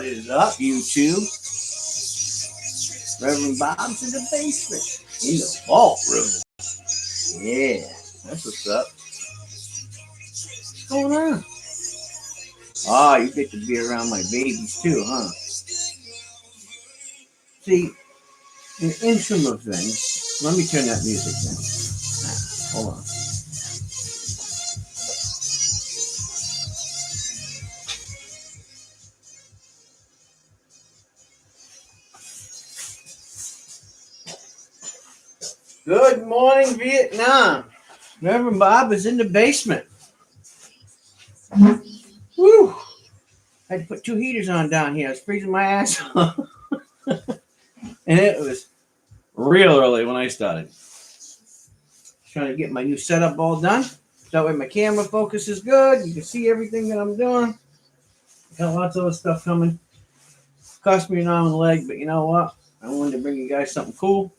What is up, YouTube? Reverend Bob's in the basement. In the vault room. Yeah, that's what's up. What's going on? Oh, you get to be around my babies too, huh? See, in the interim of things, let me turn that music down. Hold on. Good morning, Vietnam. Reverend Bob is in the basement. Woo! I had to put 2 heaters on down here. I was freezing my ass off. And it was real early when I started. Trying to get my new setup all done. That way my camera focus is good. You can see everything that I'm doing. Got lots of other stuff coming. Cost me an arm and a leg, but you know what? I wanted to bring you guys something cool.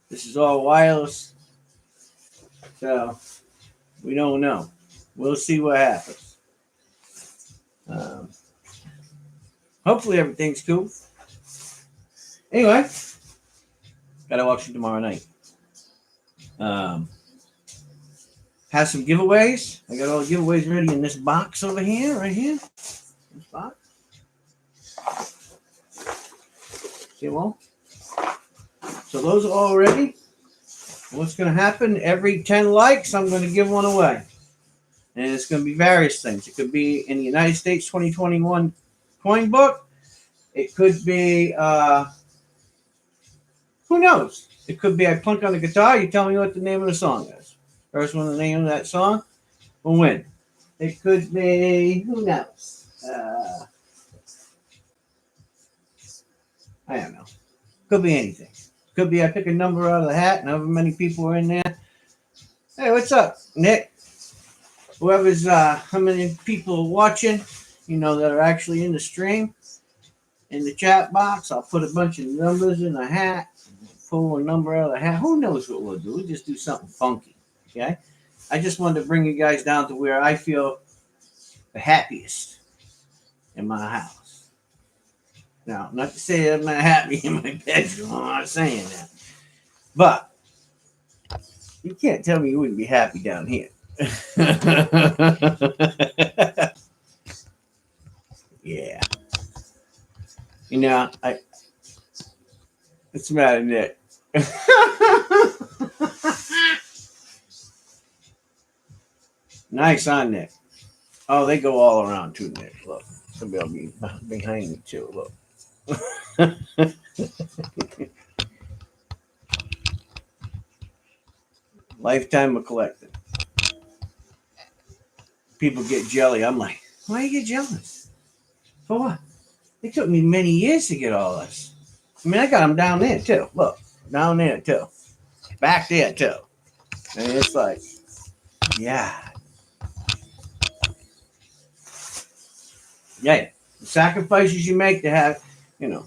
This is all wireless. So we don't know. We'll see what happens. Hopefully everything's cool. Anyway, gotta watch it tomorrow night. Have some giveaways. I got all the giveaways ready in this box over here, right here. This box. See them all? So those are all ready. What's going to happen? Every 10 likes, I'm going to give one away. And it's going to be various things. It could be in the United States 2021 coin book. It could be, who knows? It could be I plunk on the guitar, you tell me what the name of the song is. First one, the name of that song will win. It could be, who knows? I don't know. Could be anything. Could be I pick a number out of the hat and however many people are in there. Hey, what's up, Nick? Whoever's, how many people are watching, you know, that are actually in the stream. In the chat box, I'll put a bunch of numbers in a hat. Pull a number out of the hat. Who knows what we'll do? We'll just do something funky. Okay? I just wanted to bring you guys down to where I feel the happiest in my house. Now, not to say that I'm not happy in my bedroom. I'm not saying that. But you can't tell me you wouldn't be happy down here. Yeah. You know, what's the matter, Nick? Nice on Nick. Oh, they go all around too, Nick. Look, somebody will be behind me too. Look. Lifetime of collecting. People get jelly. I'm like, why you get jealous? For what? It took me many years to get all this. I mean, I got them down there too. Look, down there too. Back there too. And it's like, yeah. Yeah. The sacrifices you make to have, you know.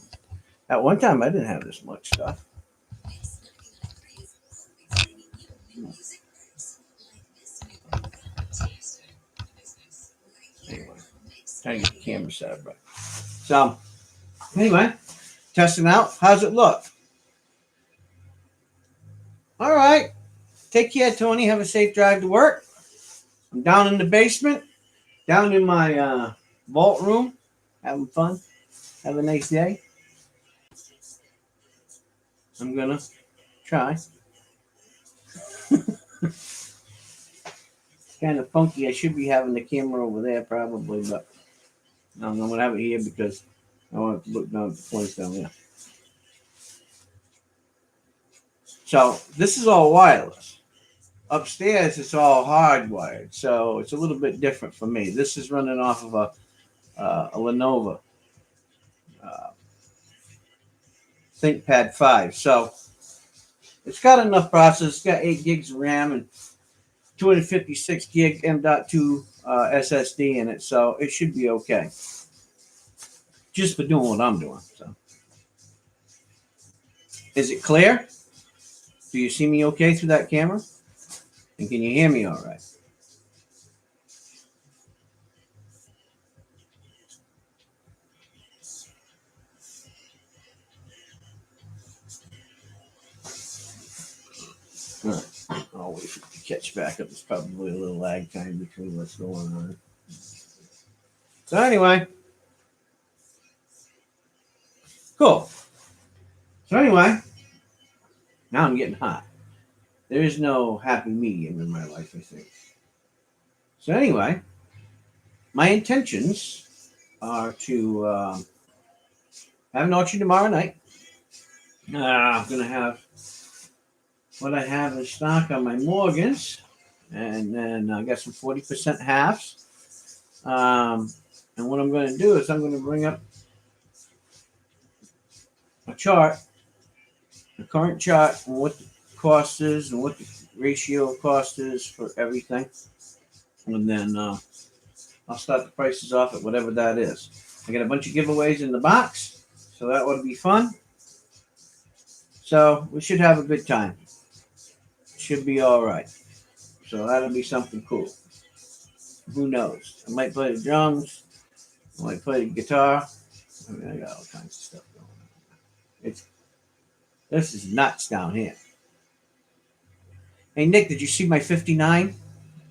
At one time, I didn't have this much stuff. Anyway, trying to get the camera set up right. So, anyway, testing out. How's it look? All right. Take care, Tony. Have a safe drive to work. I'm down in the basement, down in my vault room, having fun. Have a nice day. I'm going to try. It's kind of funky. I should be having the camera over there probably, but I'm going to have it here because I want to look down at the place down there. So this is all wireless. Upstairs, it's all hardwired, so it's a little bit different for me. This is running off of a Lenovo ThinkPad 5. So it's got enough processors. It's got 8 gigs of RAM and 256 gig M.2 SSD in it, so it should be okay. Just for doing what I'm doing. So, is it clear? Do you see me okay through that camera? And can you hear me all right? All right. I'll wait for it to catch back up. There's probably a little lag time between what's going on. So anyway, cool. So anyway, now I'm getting hot. There is no happy medium in my life, I think. So anyway, my intentions are to have an auction tomorrow night. I'm going to have what I have in stock on my Morgans, and then I got some 40% halves. And what I'm going to do is I'm going to bring up a chart, a current chart, and what the cost is and what the ratio of cost is for everything. And then I'll start the prices off at whatever that is. I got a bunch of giveaways in the box, so that would be fun. So we should have a good time. Should be all right. So that'll be something cool. Who knows? I might play the drums. I might play the guitar. I mean, I got all kinds of stuff going on. This is nuts down here. Hey, Nick, did you see my 59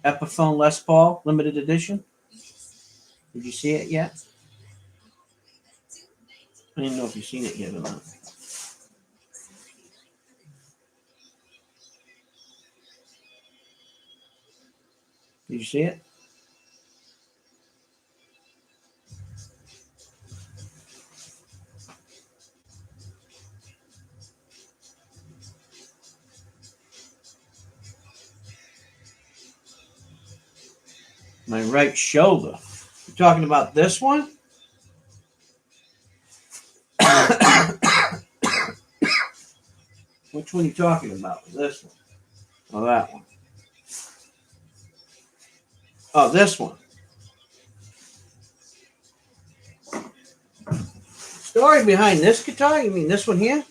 Epiphone Les Paul limited edition? Did you see it yet? I didn't know if you've seen it yet or not. Did you see it? My right shoulder. You're talking about this one? Which one are you talking about? This one? Or that one? Oh, this one. Story behind this guitar? You mean this one here?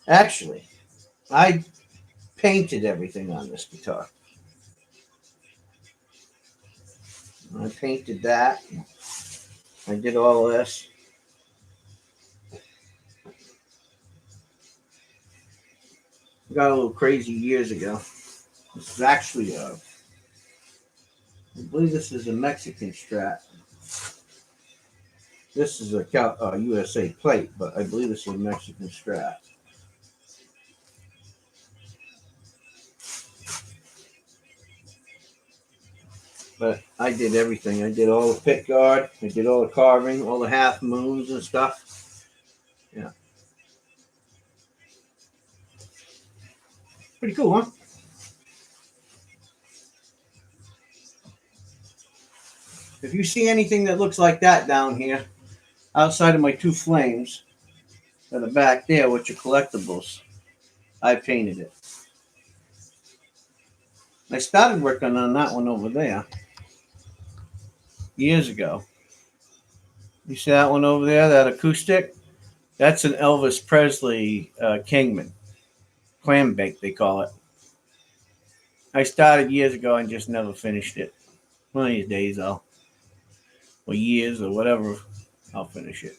Actually, I painted everything on this guitar. I painted that. I did all this. Got a little crazy years ago. This is actually I believe this is a Mexican Strat. This is a USA plate, but I believe this is a Mexican Strat. But I did everything. I did all the pick guard. I did all the carving, all the half moons and stuff. Yeah. Pretty cool, huh? If you see anything that looks like that down here, outside of my two flames that are back there, which are collectibles, I painted it. I started working on that one over there years ago. You see that one over there, that acoustic? That's an Elvis Presley Kingman. Clam bake, they call it. I started years ago and just never finished it. One of these days, or years, or whatever, I'll finish it.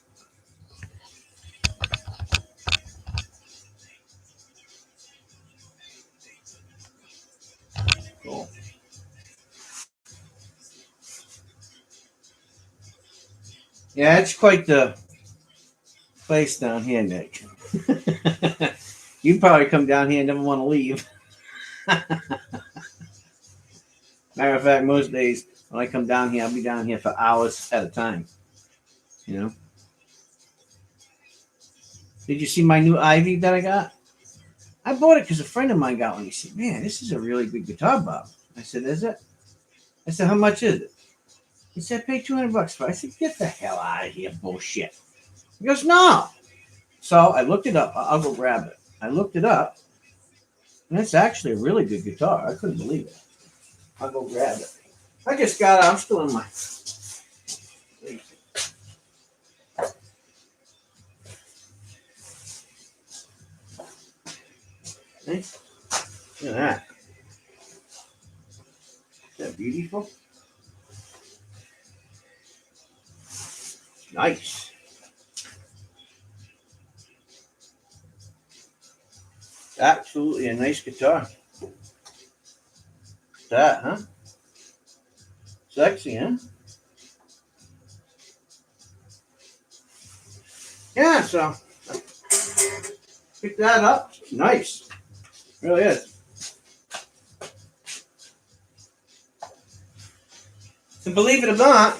Cool. Yeah, it's quite the place down here, Nick. You'd probably come down here and never want to leave. Matter of fact, most days when I come down here, I'll be down here for hours at a time. You know? Did you see my new Ivy that I got? I bought it because a friend of mine got one. He said, "Man, this is a really good guitar, Bob." I said, "Is it?" I said, "How much is it?" He said, "Pay $200 for it." I said, "Get the hell out of here, bullshit." He goes, "No." So I looked it up. I'll go grab it. I looked it up, and it's actually a really good guitar. I couldn't believe it. I'll go grab it. I just got it. I'm still in my. Hey, look at that. Is that beautiful? Nice. Absolutely a nice guitar. That, huh? Sexy, huh? Yeah, so pick that up. Nice. Really is. And believe it or not,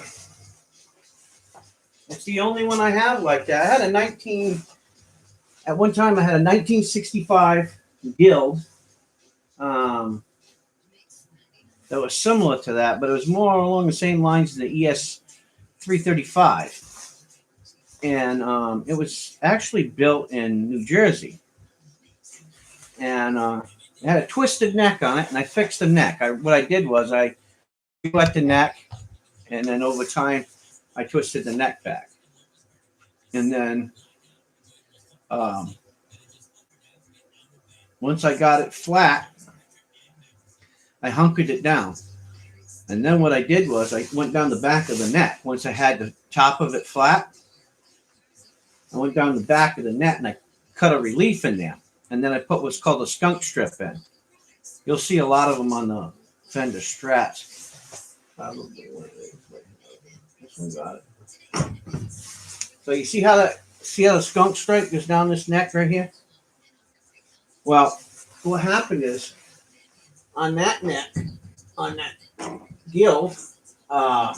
it's the only one I have like that. I had a at one time I had a 1965 Guild that was similar to that, but it was more along the same lines as the ES 335. And it was actually built in New Jersey. And it had a twisted neck on it, and I fixed the neck. What I did was I wet the neck, and then over time I twisted the neck back. And then once I got it flat, I hunkered it down. And then what I did was I went down the back of the neck. Once I had the top of it flat, I went down the back of the neck and I cut a relief in there. And then I put what's called a skunk strip in. You'll see a lot of them on the Fender Strats. This one got it. So you see how the skunk stripe goes down this neck right here? Well, what happened is on that neck, on that Guild, I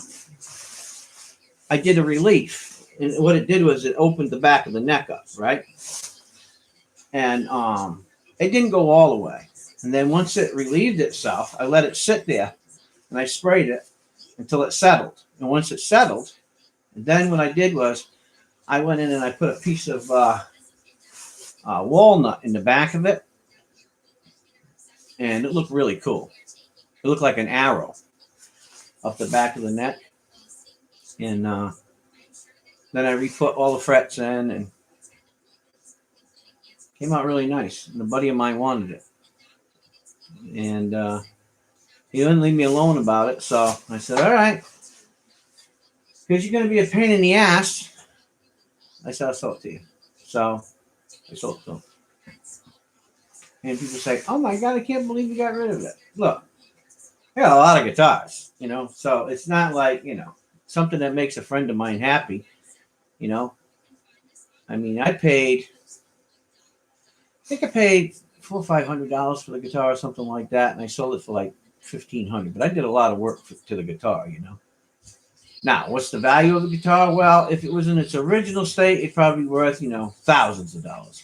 did a relief, and what it did was it opened the back of the neck up, right? And it didn't go all the way. And then once it relieved itself, I let it sit there, and I sprayed it until it settled. And once it settled, then what I did was I went in and I put a piece of walnut in the back of it, and it looked really cool. It looked like an arrow up the back of the neck. And then I re-put all the frets in, and came out really nice. And a buddy of mine wanted it. And he didn't leave me alone about it. So I said, all right, because you're going to be a pain in the ass, I said, I'll sell it to you. So I sold it to him. And people say, oh my God, I can't believe you got rid of it. Look, I got a lot of guitars, so it's not like, something that makes a friend of mine happy, I mean, I think I paid $400 or $500 for the guitar or something like that, and I sold it for like $1,500. But I did a lot of work to the guitar, Now, what's the value of the guitar? Well, if it was in its original state, it'd probably be worth, thousands of dollars.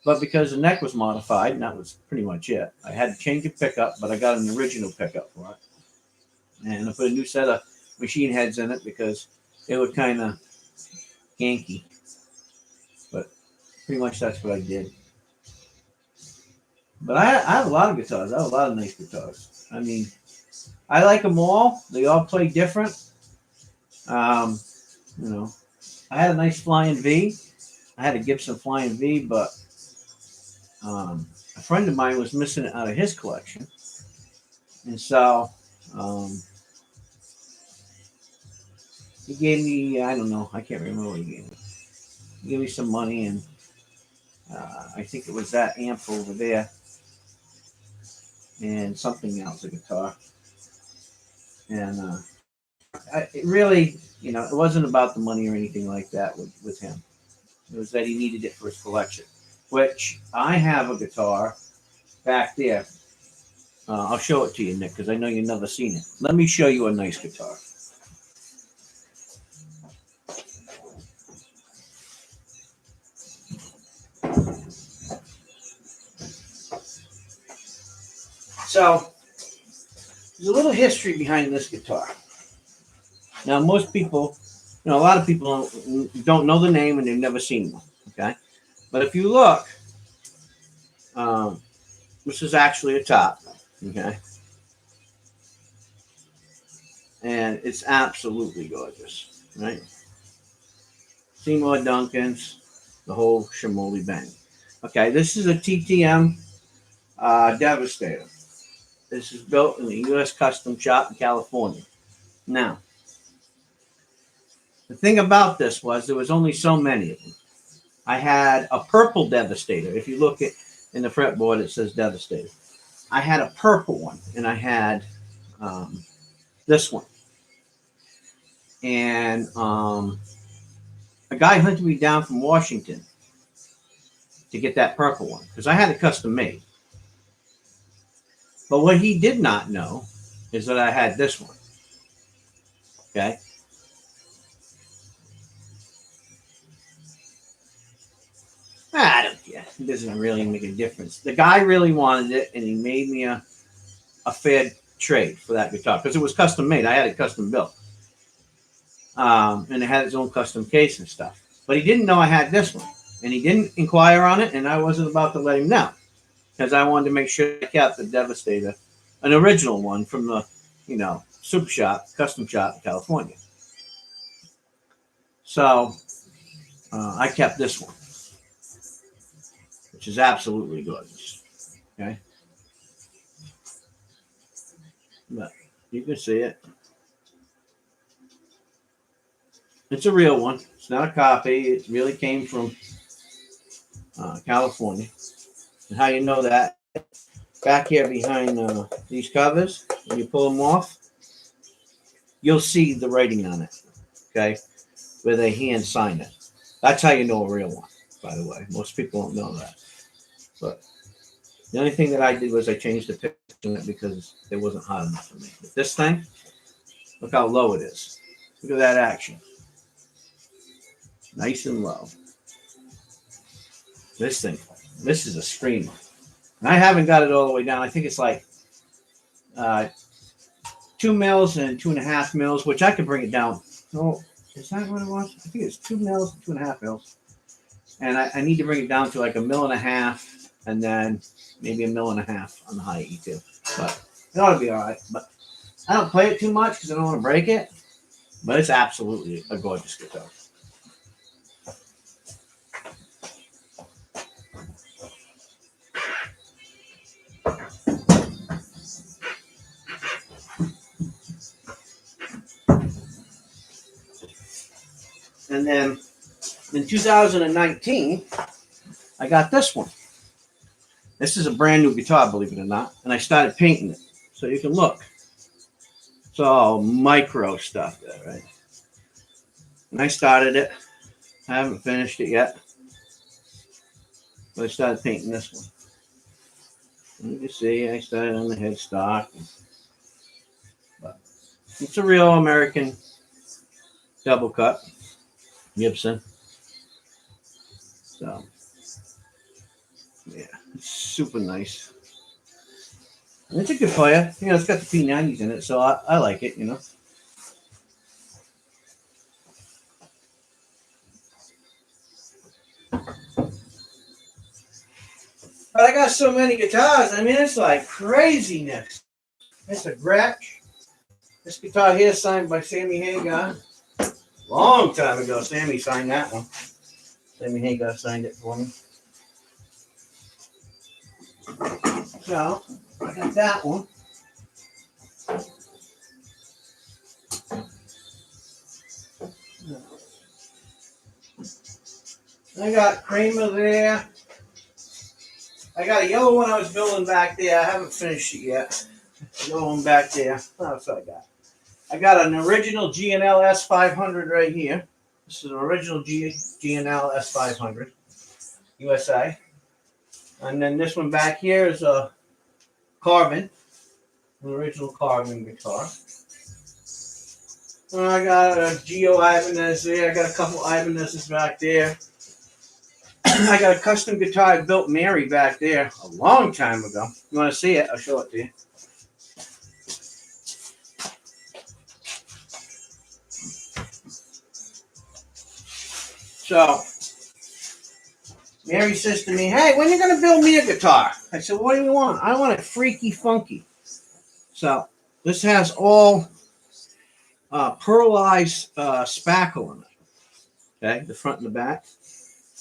But because the neck was modified, and that was pretty much it, I had to change the pickup, but I got an original pickup for it. And I put a new set of machine heads in it because they were kind of ganky. But pretty much that's what I did. But I have a lot of guitars. I have a lot of nice guitars. I mean, I like them all. They all play different. I had a nice Flying V. I had a Gibson Flying V, but a friend of mine was missing it out of his collection. And so he gave me, I don't know, I can't remember what he gave me. He gave me some money, and I think it was that amp over there and something else, a guitar. And it really, it wasn't about the money or anything like that with him. It was that he needed it for his collection, which I have a guitar back there. I'll show it to you, Nick, because I know you've never seen it. Let me show you a nice guitar. So, there's a little history behind this guitar. Now, most people, a lot of people don't know the name and they've never seen one, okay? But if you look, this is actually a top, okay? And it's absolutely gorgeous, right? Seymour Duncan's, the whole Shamoli bang. Okay, this is a TTM Devastator. This is built in the U.S. Custom Shop in California. Now, The thing about this was there was only so many of them. I had a purple Devastator. If you look at in the fretboard, it says Devastator. I had a purple one, and I had this one. And a guy hunted me down from Washington to get that purple one because I had it custom made. But what he did not know is that I had this one. Okay. I don't care. It doesn't really make a difference. The guy really wanted it, and he made me a fair trade for that guitar because it was custom made. I had it custom built. And it had its own custom case and stuff. But he didn't know I had this one. And he didn't inquire on it, and I wasn't about to let him know. Because I wanted to make sure I kept the Devastator, an original one from the, super shop, custom shop in California. So I kept this one, which is absolutely gorgeous. Okay. But you can see it. It's a real one. It's not a copy. It really came from California. And how you know that? Back here behind these covers, when you pull them off, you'll see the writing on it. Okay, where they hand sign it. That's how you know a real one. By the way, most people don't know that. But the only thing that I did was I changed the picture because it wasn't hot enough for me. But this thing, look how low it is. Look at that action. Nice and low. This is a screamer. And I haven't got it all the way down. I think it's like 2 mils and 2.5 mils, which I could bring it down. Oh, is that what it was? I think it's 2 mils and 2.5 mils. And I need to bring it down to like 1.5 mils and then maybe 1.5 mils on the high E too. But it ought to be all right. But I don't play it too much because I don't want to break it. But it's absolutely a gorgeous guitar. And then in 2019, I got this one. This is a brand new guitar, believe it or not. And I started painting it. So you can look. It's all micro stuff there, right? And I started it. I haven't finished it yet. But I started painting this one. And you can see I started on the headstock. But it's a real American double cut. Gibson. So, yeah, it's super nice. And it's a good player. It's got the P90s in it, so I like it, But I got so many guitars. I mean, it's like craziness. It's a Gretsch. This guitar here is signed by Sammy Hagar. Long time ago, Sammy signed that one. Sammy Hagar signed it for me. So, I got that one. I got Kramer there. I got a yellow one I was building back there. I haven't finished it yet. Yellow one back there. What else I got? I got an original G&L S500 right here. This is an original G&L S500 USA. And then this one back here is a Carbon, an original Carbon guitar. And I got a Geo Ibanez there. I got a couple Ibanez's back there. I got a custom guitar I built Mary back there a long time ago. You want to see it? I'll show it to you. So, Mary says to me, "Hey, when are you going to build me a guitar?" I said, "What do you want?" "I want it freaky funky." So, this has all pearlized spackle in it. Okay, the front and the back.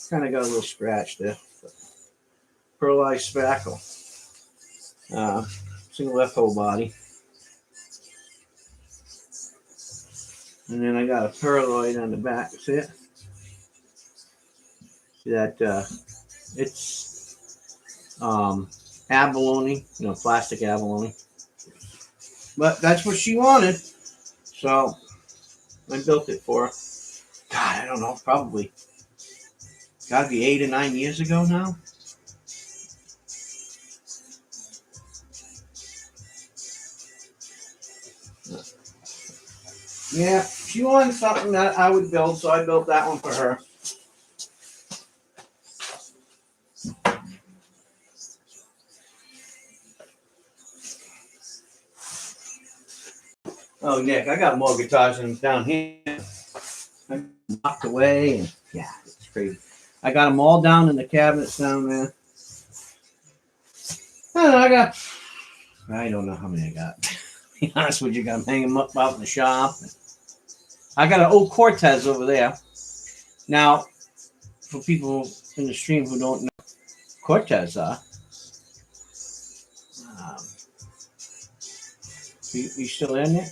Kind of got a little scratch there. Pearlized spackle. Single left hole body. And then I got a perloid on the back. See it? See that? It's abalone, plastic abalone. But that's what she wanted. So I built it for her. God, I don't know, probably gotta be 8 or 9 years ago now. Yeah, she wanted something that I would build, so I built that one for her. Oh, Nick, I got more guitars than down here. I locked away, and yeah, it's crazy. I got them all down in the cabinets down there. I don't know how many I got. To be honest with you, I'm hanging them up out in the shop. I got an old Cortez over there. Now, for people in the stream who don't know Cortez are, you still in there?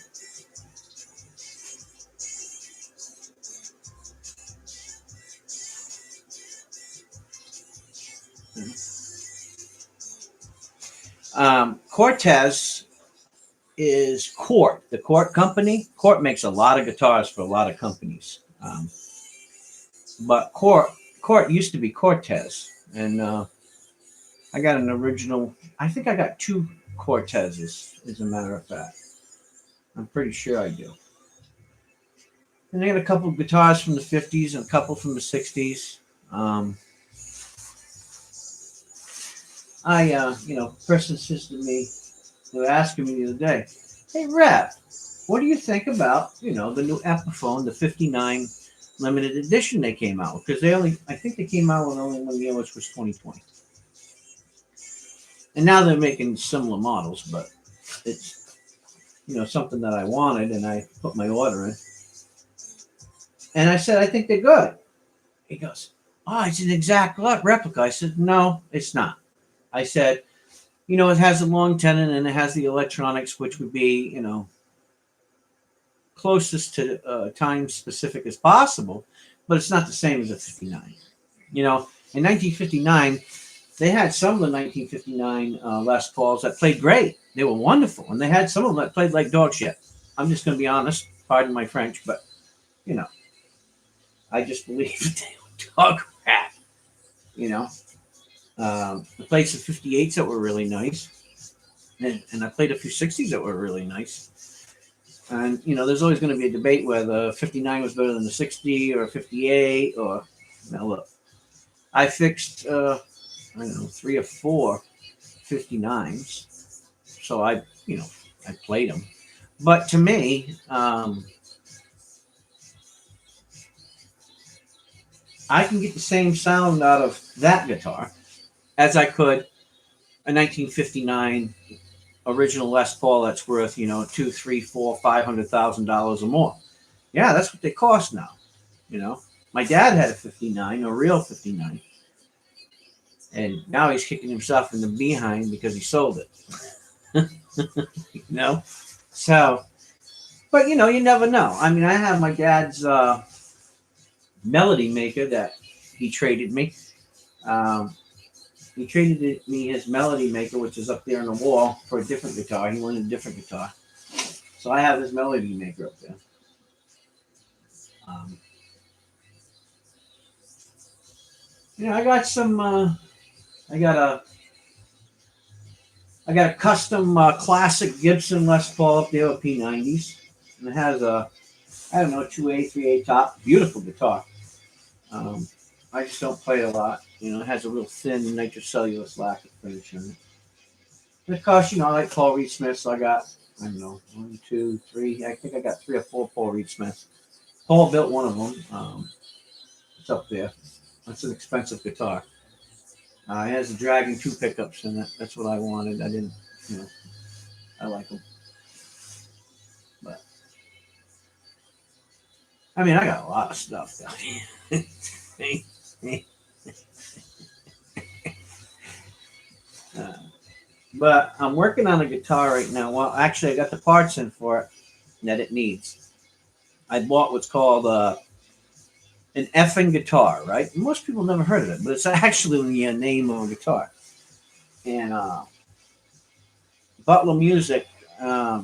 Cortez is Cort, the Cort company. Cort makes a lot of guitars for a lot of companies. But Cort used to be Cortez. And I got an original, I think I got 2 Cortezes, as a matter of fact. I'm pretty sure I do. And I got a couple of guitars from the 50s and a couple from the 60s. Person says to me, they were asking me the other day, hey, Rev, what do you think about, the new Epiphone, the 59 limited edition they came out with? Because I think they came out with only one year, which was 2020. And now they're making similar models, but it's, something that I wanted, and I put my order in. And I said, I think they're good. He goes, oh, it's an exact replica. I said, no, it's not. I said, it has a long tenon and it has the electronics, which would be, closest to time specific as possible, but it's not the same as a 59. In 1959, they had some of the 1959 Les Pauls that played great. They were wonderful. And they had some of them that played like dog shit. I'm just going to be honest. Pardon my French, but, I just believe that they were dog crap. I played some 58s that were really nice. And I played a few 60s that were really nice. And, there's always going to be a debate whether 59 was better than the 60 or 58 or, look. I fixed, 3 or 4 59s. So I played them. But to me, I can get the same sound out of that guitar as I could a 1959 original Les Paul that's worth, $2, $3, $4, $500,000 or more. Yeah, that's what they cost now. My dad had a 59, a real 59. And now he's kicking himself in the behind because he sold it. So, but you never know. I mean, I have my dad's Melody Maker that he traded me. He traded me his Melody Maker, which is up there on the wall, for a different guitar. He wanted a different guitar. So I have his Melody Maker up there. I got some, I got a custom classic Gibson Les Paul up there with P90s. And it has a, 2A, 3A top. Beautiful guitar. I just don't play it a lot. It has a real thin nitrocellulose lacquer finish on it. And of course, I like Paul Reed Smith, so I got, 1, 2, 3. I think I got 3 or 4 Paul Reed Smiths. Paul built one of them. It's up there. That's an expensive guitar. It has a Dragon 2 pickups in it. That's what I wanted. I didn't, I like them. But, I got a lot of stuff down here. But I'm working on a guitar right now. Well, actually, I got the parts in for it that it needs. I bought what's called an effing guitar, right? Most people never heard of it, but it's actually the name of a guitar. And Butler Music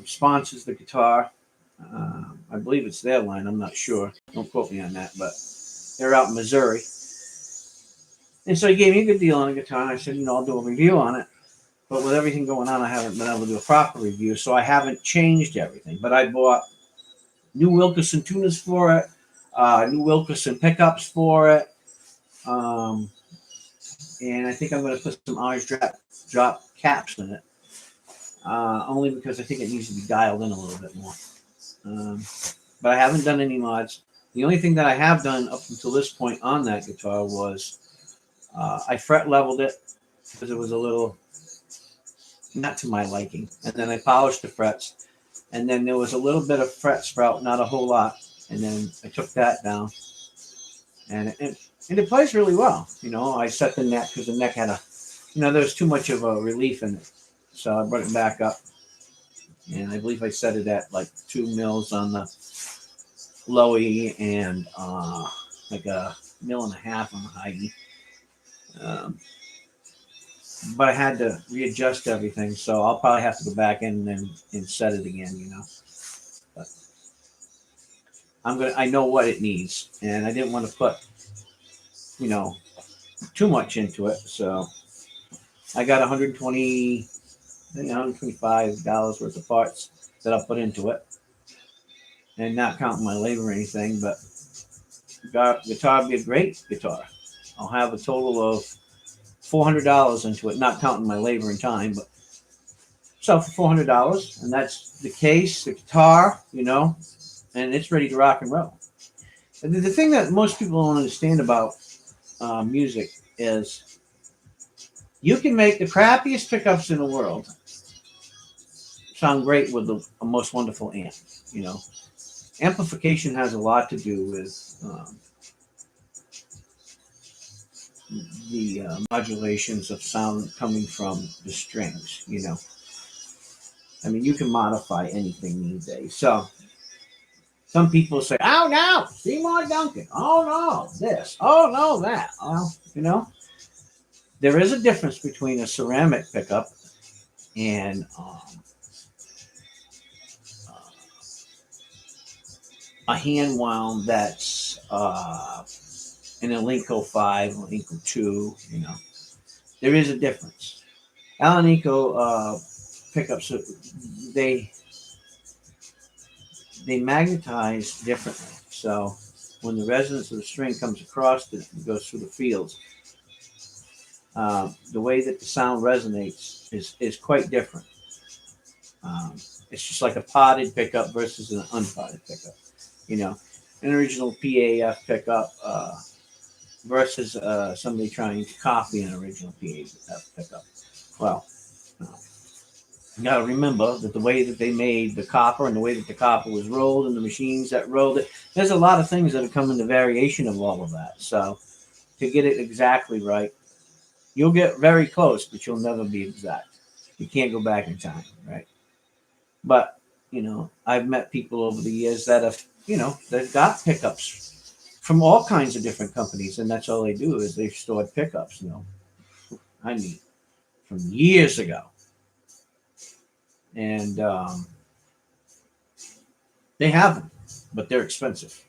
sponsors the guitar. I believe it's their line. I'm not sure. Don't quote me on that, but they're out in Missouri. And so he gave me a good deal on a guitar, and I said, I'll do a review on it. But with everything going on, I haven't been able to do a proper review, so I haven't changed everything. But I bought new Wilkerson tuners for it, new Wilkerson pickups for it, and I think I'm going to put some orange drop caps in it, only because I think it needs to be dialed in a little bit more. But I haven't done any mods. The only thing that I have done up until this point on that guitar was I fret leveled it because it was a little not to my liking, and then I polished the frets, and then there was a little bit of fret sprout, not a whole lot, and then I took that down, and it plays really well. I set the neck because the neck had there was too much of a relief in it, so I brought it back up, and I believe I set it at like 2 mils on the low E and like a 1.5 mil on the high E. But I had to readjust everything, so I'll probably have to go back in and set it again, But I know what it needs, and I didn't want to put, too much into it. So I got 120, I think $125 worth of parts that I put into it, and not counting my labor or anything. But guitar would be a great guitar. I'll have a total of $400 into it, not counting my labor and time, but so for $400, and that's the case, the guitar, and it's ready to rock and roll. And the thing that most people don't understand about music is you can make the crappiest pickups in the world sound great with a most wonderful amp. Amplification has a lot to do with the modulations of sound coming from the strings. I mean, you can modify anything these days. So some people say, "Oh no, Seymour Duncan. Oh no, this. Oh no, that." Well, there is a difference between a ceramic pickup and a hand wound that's an Elenco 5, Elenco 2. There is a difference. Alanico pickups, they magnetize differently. So when the resonance of the string comes across it and goes through the fields, the way that the sound resonates is quite different. It's just like a potted pickup versus an unpotted pickup. An original PAF pickup versus somebody trying to copy an original PAF pickup. Well, you got to remember that the way that they made the copper and the way that the copper was rolled and the machines that rolled it, there's a lot of things that have come into variation of all of that. So to get it exactly right, you'll get very close, but you'll never be exact. You can't go back in time, right? But, I've met people over the years that have, they've got pickups from all kinds of different companies, and that's all they do is they've stored pickups, I mean, from years ago. And they have them, but they're expensive.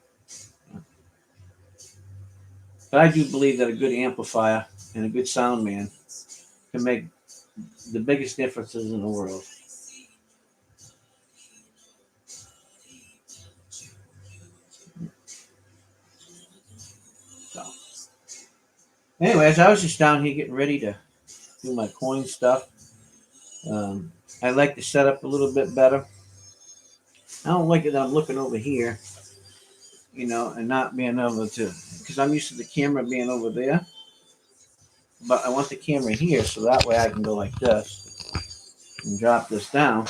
But I do believe that a good amplifier and a good sound man can make the biggest differences in the world. So, anyways, I was just down here getting ready to do my coin stuff. I like the setup a little bit better. I don't like it that I'm looking over here, and not being able to, because I'm used to the camera being over there. But I want the camera here so that way I can go like this and drop this down.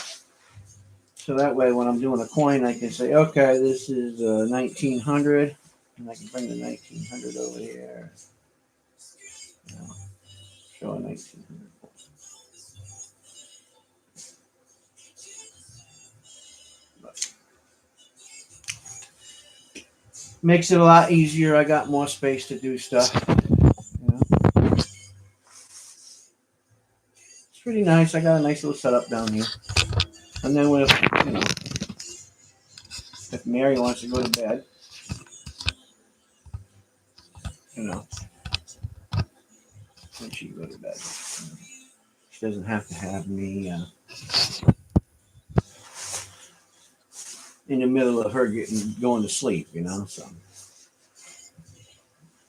So that way when I'm doing a coin, I can say, okay, this is 1900. And I can bring the 1900 over here. Show a 1900. Makes it a lot easier. I got more space to do stuff. You know? It's pretty nice. I got a nice little setup down here. And then with, you know, if Mary wants to go to bed, you know, when she go to bed, she doesn't have to have me in the middle of her going to sleep, you know. So,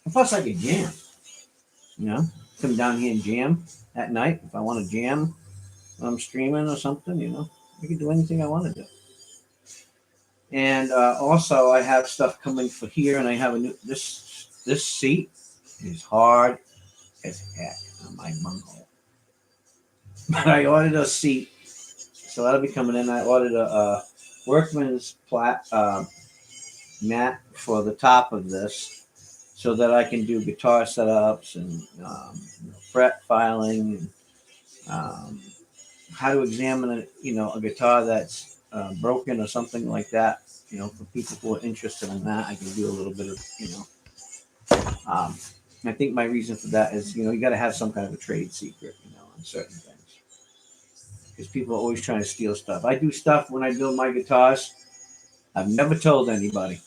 and plus I could jam, you know, come down here and jam at night if I want to jam when I'm streaming or something, you know. I can do anything I want to do. And also, I have stuff coming for here, and I have a new this seat is hard as heck on my bunghole. But I ordered a seat, so that'll be coming in. I ordered a workman's mat for the top of this, so that I can do guitar setups and fret filing and how to examine a guitar that's broken or something like that. You know, for people who are interested in that, I can do a little bit of I think my reason for that is you got to have some kind of a trade secret, on certain things, because people are always trying to steal stuff. I do stuff when I build my guitars I've never told anybody,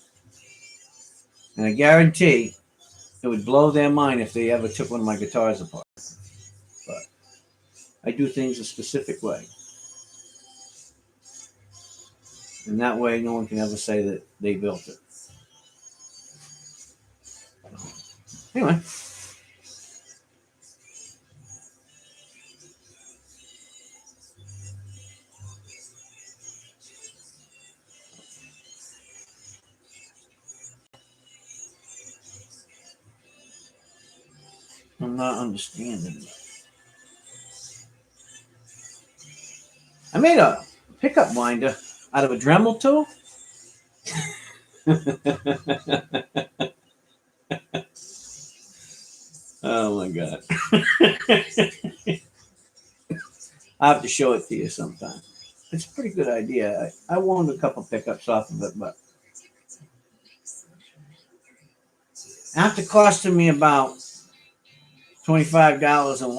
and I guarantee it would blow their mind if they ever took one of my guitars apart. But I do things a specific way. And that way, no one can ever say that they built it. Anyway. I'm not understanding. I made a pickup winder out of a Dremel tool. Oh my god. I'll have to show it to you sometime. It's a pretty good idea. I won a couple pickups off of it, but after costing me about $25 and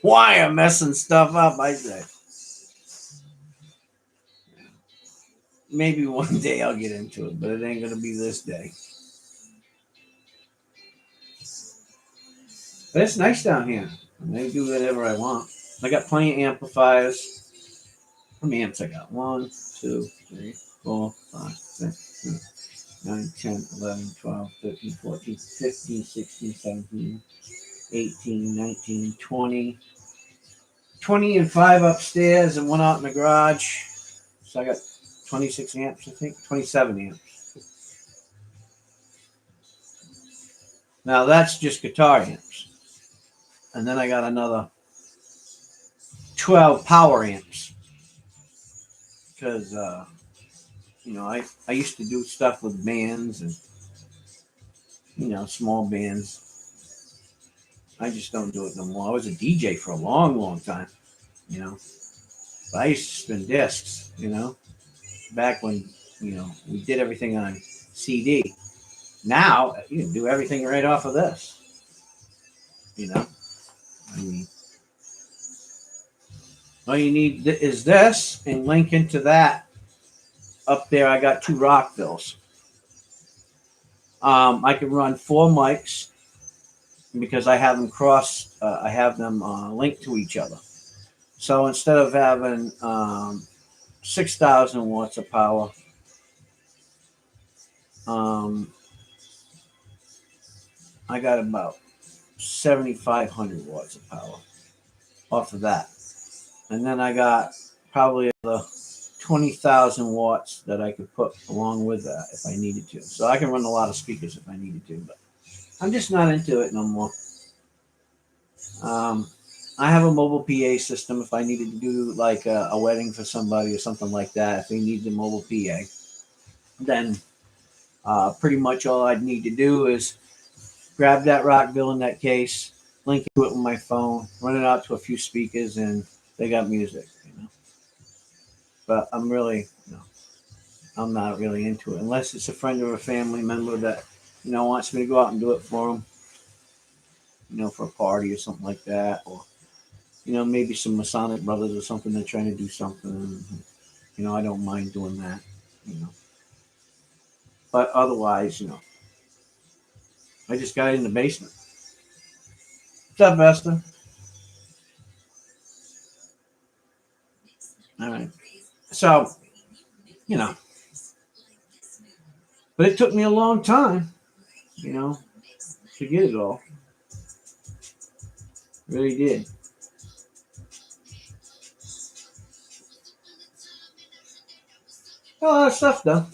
wire messing stuff up, I say maybe one day I'll get into it, but it ain't gonna be this day. But it's nice down here. I do whatever I want. I got plenty of amplifiers. How many amps I got? 1, 2, 3, 4, 5, 6, 7, 9, 10, 11, 12, 13, 14, 15, 16, 17, 18, 19, 20. 20 and 5 upstairs and 1 out in the garage. So I got 26 amps, I think. 27 amps. Now that's just guitar amps. And then I got another 12 power amps. Because, I used to do stuff with bands and, small bands. I just don't do it no more. I was a DJ for a long, long time, But I used to spin discs, back when, we did everything on CD. Now you can do everything right off of this. I mean, all you need is this and link into that. Up there, I got 2 Rockvilles. I can run 4 mics because I have them I have them linked to each other. So instead of having 6,000 watts of power, I got about 7,500 watts of power off of that. And then I got probably the 20,000 watts that I could put along with that if I needed to. So I can run a lot of speakers if I needed to, but I'm just not into it no more. I have a mobile PA system if I needed to do like a wedding for somebody or something like that. If they need the mobile PA, then pretty much all I'd need to do is grab that Rockville in that case, link it to it with my phone, run it out to a few speakers, and they got music. But I'm really, I'm not really into it unless it's a friend or a family member that wants me to go out and do it for them. For a party or something like that, or maybe some Masonic brothers or something. They're trying to do something. I don't mind doing that. You know, but otherwise, I just got in the basement. What's up, Vesta? All right. So, you know, but it took me a long time, you know, to get it all. It really did. A lot of stuff, though.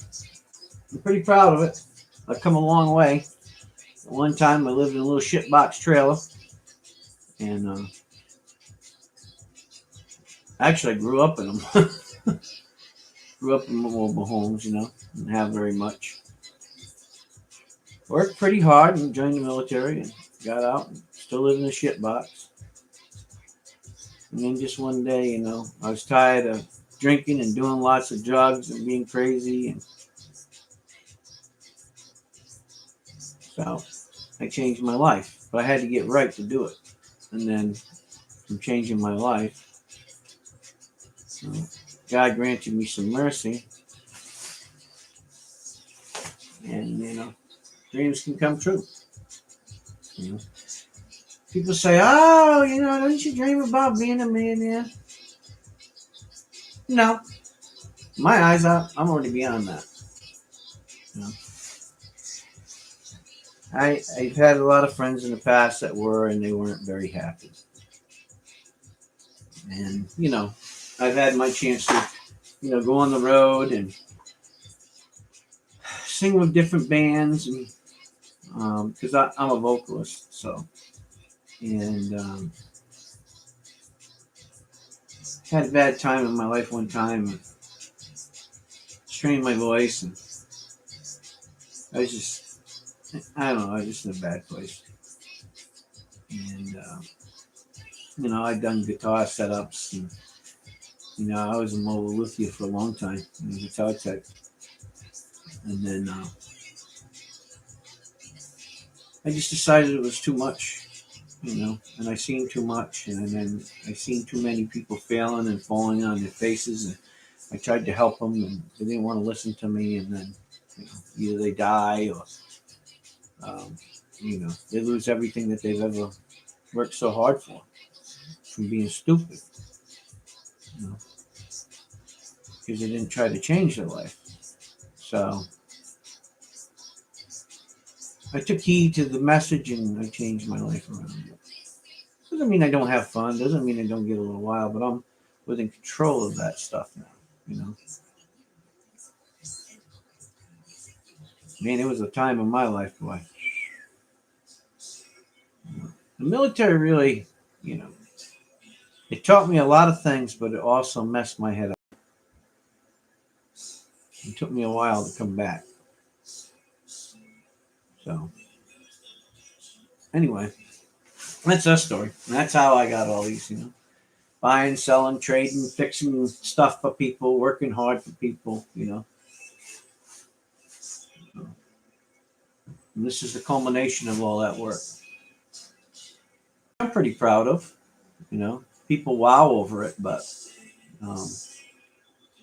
I'm pretty proud of it. I've come a long way. At one time, I lived in a little shitbox trailer, and actually, I grew up in them. Grew up in mobile homes, didn't have very much. Worked pretty hard and joined the military and got out and still live in a shitbox. And then just one day, I was tired of drinking and doing lots of drugs and being crazy. And so I changed my life. But I had to get right to do it. And then from changing my life, God granted me some mercy. And, dreams can come true. People say, oh, don't you dream about being a millionaire? No. My eyes out, I'm already beyond that. I've had a lot of friends in the past that were, and they weren't very happy. And, I've had my chance to, go on the road and sing with different bands, and because I'm a vocalist, so. And had a bad time in my life one time, strained my voice, and I don't know, I was just in a bad place. And, I'd done guitar setups, and, I was in mobile with you for a long time, guitar tech. And then I just decided it was too much, and I seen too much, and then I seen too many people failing and falling on their faces, and I tried to help them, and they didn't want to listen to me, and then either they die or um, they lose everything that they've ever worked so hard for from being stupid, because they didn't try to change their life. So I took heed to the message and I changed my life around. Doesn't mean I don't have fun. Doesn't mean I don't get a little wild, but I'm within control of that stuff now. Man, it was a time in my life, boy. The military really, it taught me a lot of things, but it also messed my head up. It took me a while to come back. So, anyway, that's our story. And that's how I got all these, buying, selling, trading, fixing stuff for people, working hard for people, And this is the culmination of all that work. I'm pretty proud of, People wow over it, but um,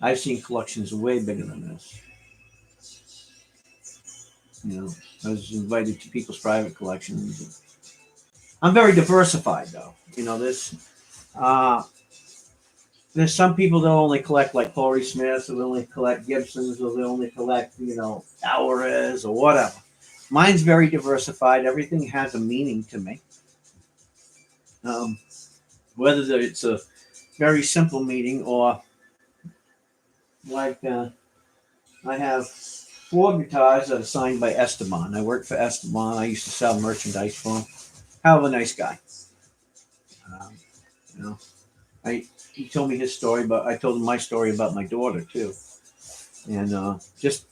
I've seen collections way bigger than this. I was invited to people's private collections. I'm very diversified, though. Uh, there's some people that only collect like Corey Smith, or they only collect Gibsons, or they only collect, Alvarez or whatever. Mine's very diversified. Everything has a meaning to me. Um, whether it's a very simple meaning or like I have 4 guitars that are signed by Esteban. I work for Esteban. I used to sell merchandise for him. Hell of a nice guy. Um, you know, he told me his story, but I told him my story about my daughter too. And just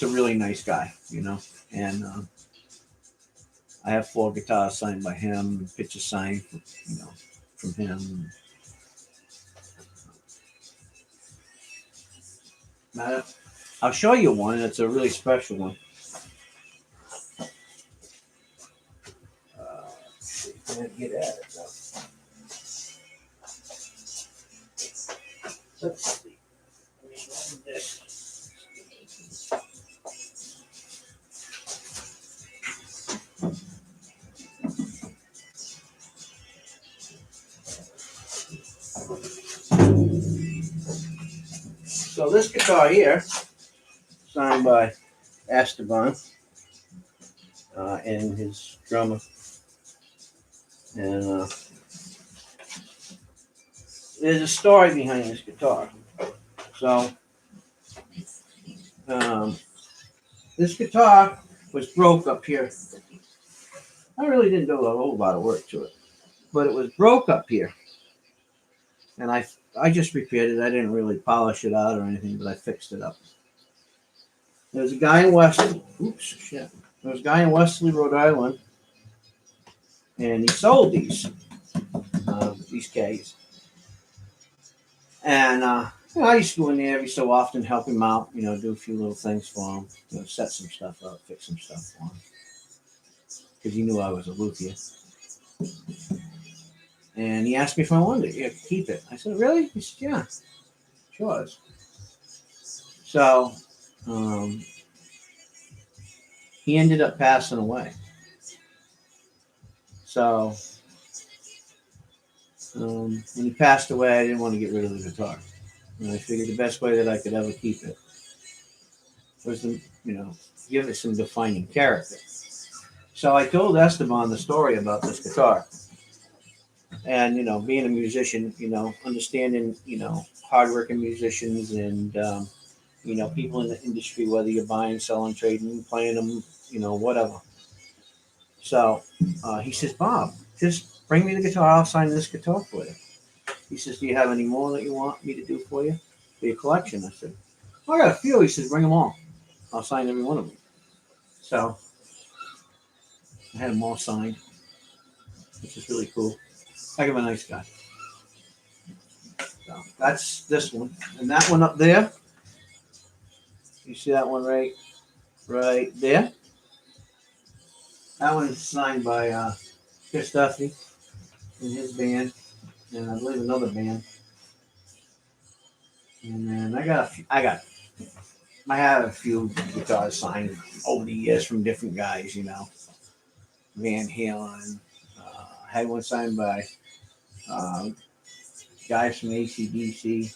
a really nice guy, And I have 4 guitars signed by him, pictures signed, from him. I'll show you one. It's a really special one. Let's see if I can get at it though. Let's see. This. So this guitar here, signed by Esteban and his drummer, and there's a story behind this guitar. So this guitar was broke up here. I really didn't do a whole lot of work to it, but it was broke up here, and I just repaired it. I didn't really polish it out or anything, but I fixed it up. There was a guy in Westerly. Oops, shit. There was a guy in Westerly, Rhode Island, and he sold these kegs. And I used to go in there every so often, help him out. Do a few little things for him. Set some stuff up, fix some stuff for him, because he knew I was a luthier. And he asked me if I wanted it. Yeah, keep it. I said, really? He said, yeah, sure. So he ended up passing away. So when he passed away, I didn't want to get rid of the guitar. And I figured the best way that I could ever keep it was to, give it some defining character. So I told Esteban the story about this guitar. And, being a musician, understanding, hardworking musicians and, people in the industry, whether you're buying, selling, trading, playing them, whatever. So he says, Bob, just bring me the guitar. I'll sign this guitar for you. He says, do you have any more that you want me to do for you? For your collection? I said, I got a few. He says, bring them all. I'll sign every one of them. So I had them all signed, which is really cool. Heck of a nice guy. So that's this one. And that one up there, you see that one right there? That one is signed by Chris Duffy and his band, and I believe another band. And then I have a few guitars signed over the years from different guys, Van Halen. I had one signed by guys from AC/DC,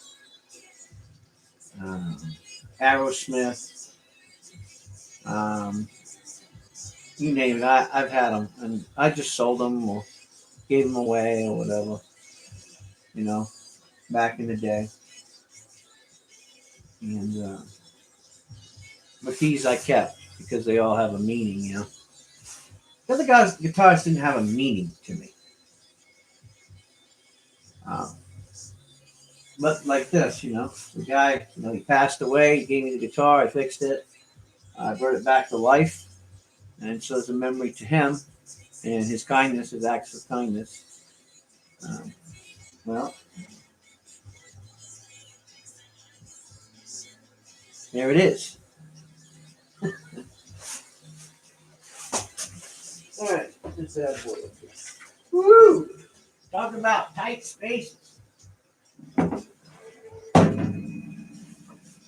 Aerosmith, you name it. I've had them, and I just sold them or gave them away or whatever, back in the day. And but these I kept because they all have a meaning, The other guitars didn't have a meaning to me. But like this, the guy, he passed away. He gave me the guitar. I fixed it. I brought it back to life, and so it's a memory to him and his kindness, his acts of kindness. Well, there it is. All right, this bad boy up here. Woo! Talk about tight spaces.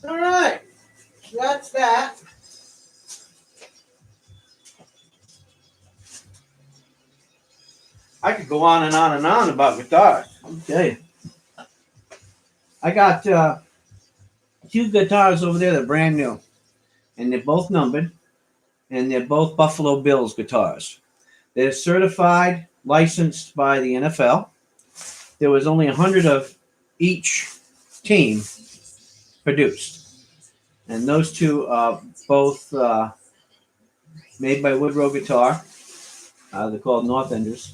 All right, so that's that. I could go on and on and on about guitars. I'll tell you. I got 2 guitars over there that are brand new, and they're both numbered, and they're both Buffalo Bills guitars. They're certified, licensed by the NFL. There was only 100 of each team produced, and those 2 are both made by Woodrow Guitar. They're called North Enders,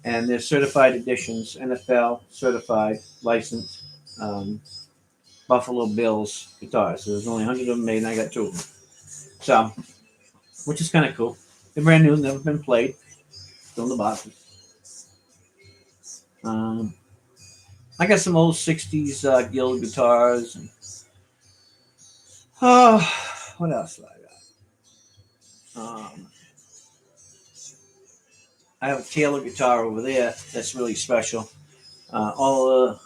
and they're certified editions, NFL certified, licensed Buffalo Bills guitars. So there's only 100 of them made, and I got 2 of them. So, which is kind of cool. They're brand new, never been played. Still in the boxes. I got some old 60s Guild guitars. And Oh, what else do I got? I have a Taylor guitar over there that's really special. All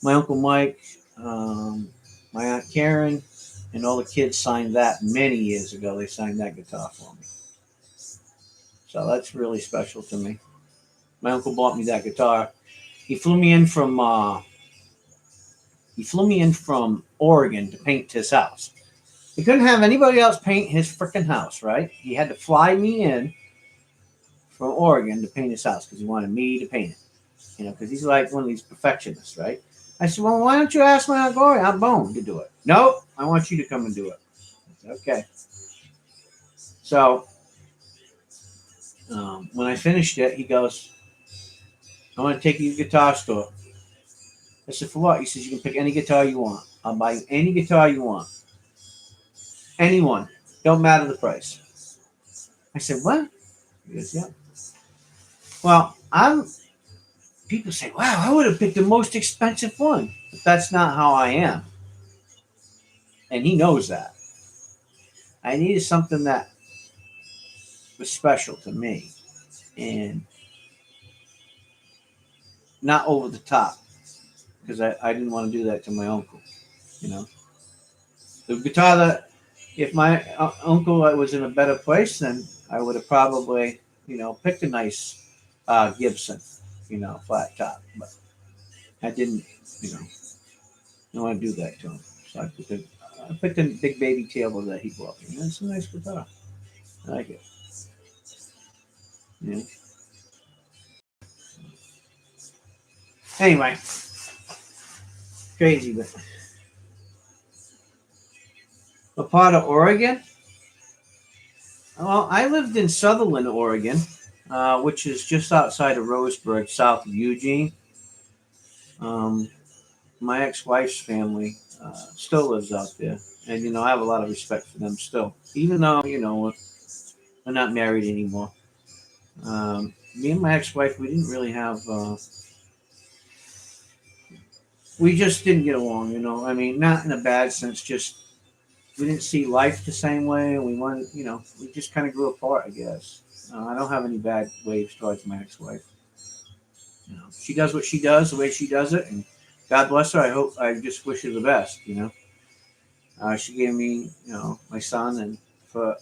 my Uncle Mike, my Aunt Karen, and all the kids signed that many years ago. They signed that guitar for me. So that's really special to me. My uncle bought me that guitar. He flew me in from Oregon to paint his house. He couldn't have anybody else paint his freaking house, right? He had to fly me in from Oregon to paint his house because he wanted me to paint it. Because he's like one of these perfectionists, right? I said, well, why don't you ask my Aunt Bone to do it? Nope, I want you to come and do it. I said, okay. So when I finished it, he goes, I want to take you to the guitar store. I said, for what? He says, you can pick any guitar you want. I'll buy you any guitar you want. Anyone. Don't matter the price. I said, what? He goes, yeah. Well, people say, wow, I would have picked the most expensive one. But that's not how I am. And he knows that. I needed something that was special to me and not over the top because I didn't want to do that to my uncle. The guitar that if my uncle was in a better place, then I would have probably picked a nice Gibson, flat top. But I didn't, I want to do that to him. So I picked a big baby Taylor that he bought me. That's a nice guitar. I like it. Yeah. Anyway, crazy, but a part of Oregon. Well, I lived in Sutherland, Oregon, which is just outside of Roseburg, south of Eugene. Um, my ex-wife's family still lives out there, and I have a lot of respect for them still, even though we're not married anymore. Me and my ex-wife, we didn't really have. We just didn't get along, I mean, not in a bad sense, just we didn't see life the same way. We wanted, we just kind of grew apart, I guess. I don't have any bad waves towards my ex-wife. She does what she does the way she does it, and God bless her. I just wish her the best. She gave me, my son, and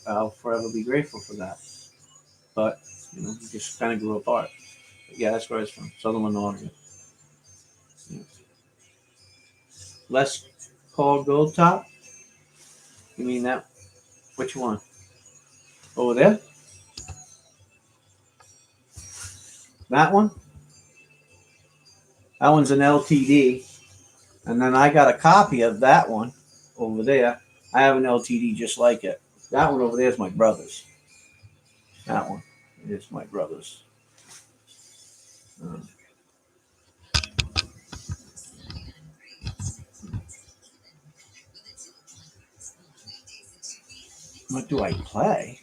I'll forever be grateful for that. But we just kind of grew apart. But yeah, that's where it's from, Sutherland, Oregon. Yeah. Les Paul Goldtop. You mean that? Which one? Over there? That one? That one's an LTD. And then I got a copy of that one over there. I have an LTD just like it. That one over there is my brother's. That one is my brother's. What do I play?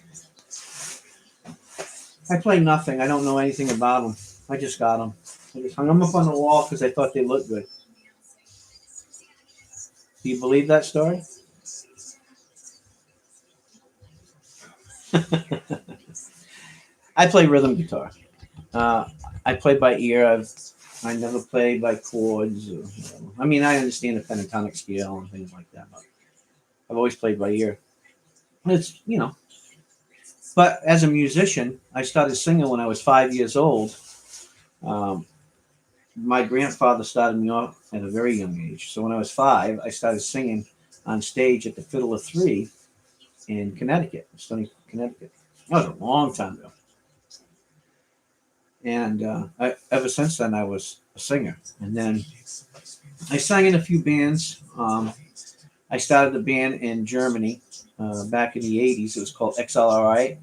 I play nothing. I don't know anything about them. I just got them. I just hung them up on the wall because I thought they looked good. Do you believe that story? I play rhythm guitar. Uh, I play by ear. I never play by chords. I mean, I understand the pentatonic scale and things like that, but I've always played by ear. It's But as a musician, I started singing when I was 5 years old. Um, my grandfather started me off at a very young age. So when I was 5, I started singing on stage at the Fiddle of Three in Connecticut, Stony, Connecticut. That was a long time ago. And ever since then, I was a singer. And then I sang in a few bands. I started a band in Germany back in the 80s. It was called XLRI,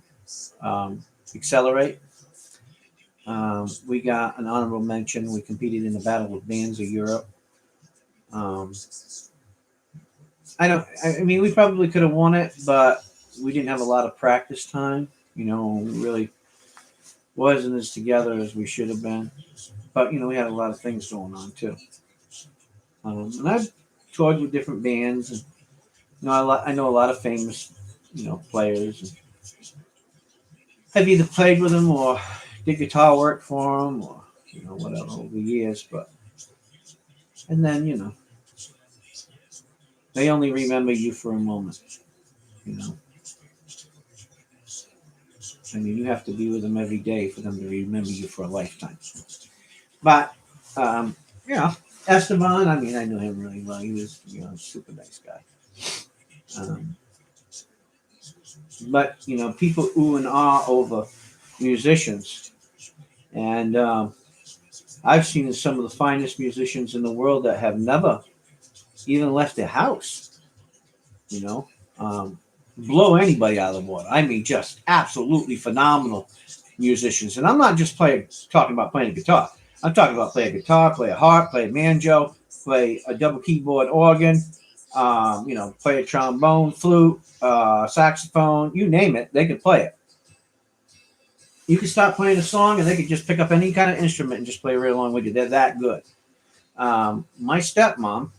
Accelerate. We got an honorable mention. We competed in the Battle of Bands of Europe. Um, I mean, we probably could have won it, but we didn't have a lot of practice time. We really wasn't as together as we should have been. But we had a lot of things going on too. And I've toured with different bands, and I know a lot of famous, players. I've either played with them or did guitar work for them or, whatever over the years. But, and then, they only remember you for a moment, you know. I mean, you have to be with them every day for them to remember you for a lifetime. But, um, you know, Esteban, I mean, I know him really well. He was, a super nice guy. Um, but, people ooh and ah over musicians. And I've seen some of the finest musicians in the world that have never even left their house, you know, um, blow anybody out of the water. I mean, just absolutely phenomenal musicians. And I'm not just talking about playing a guitar. I'm talking about play a guitar, play a harp, play a banjo, play a double keyboard organ, play a trombone, flute, saxophone, you name it, they can play it. You can start playing a song and they can just pick up any kind of instrument and just play right along with you. They're that good. My stepmom,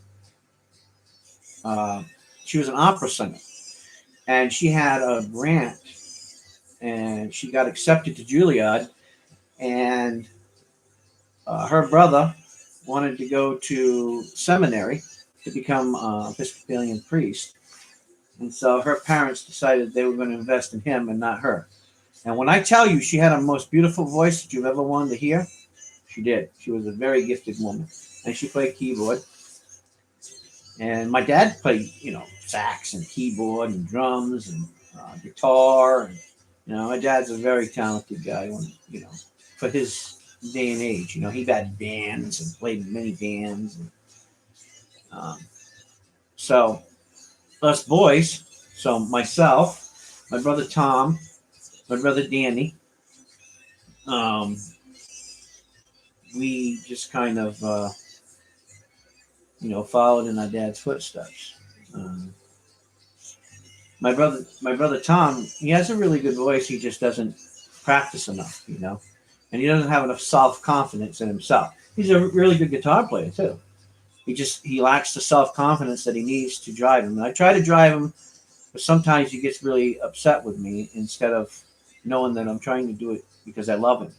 uh, she was an opera singer and she had a grant and she got accepted to Juilliard and her brother wanted to go to seminary to become an Episcopalian priest. And so her parents decided they were going to invest in him and not her. And when I tell you she had a most beautiful voice that you've ever wanted to hear, she did. She was a very gifted woman. And she played keyboard. And my dad played, sax and keyboard and drums and guitar. And, my dad's a very talented guy, for his day and age. He had bands and played in many bands. And, um, so, us boys, so myself, my brother Tom, my brother Danny, um, we just kind of, followed in our dad's footsteps. Um, my brother Tom, he has a really good voice. He just doesn't practice enough, and he doesn't have enough self confidence in himself. He's a really good guitar player too. He lacks the self confidence that he needs to drive him. And I try to drive him, but sometimes he gets really upset with me instead of knowing that I'm trying to do it because I love him.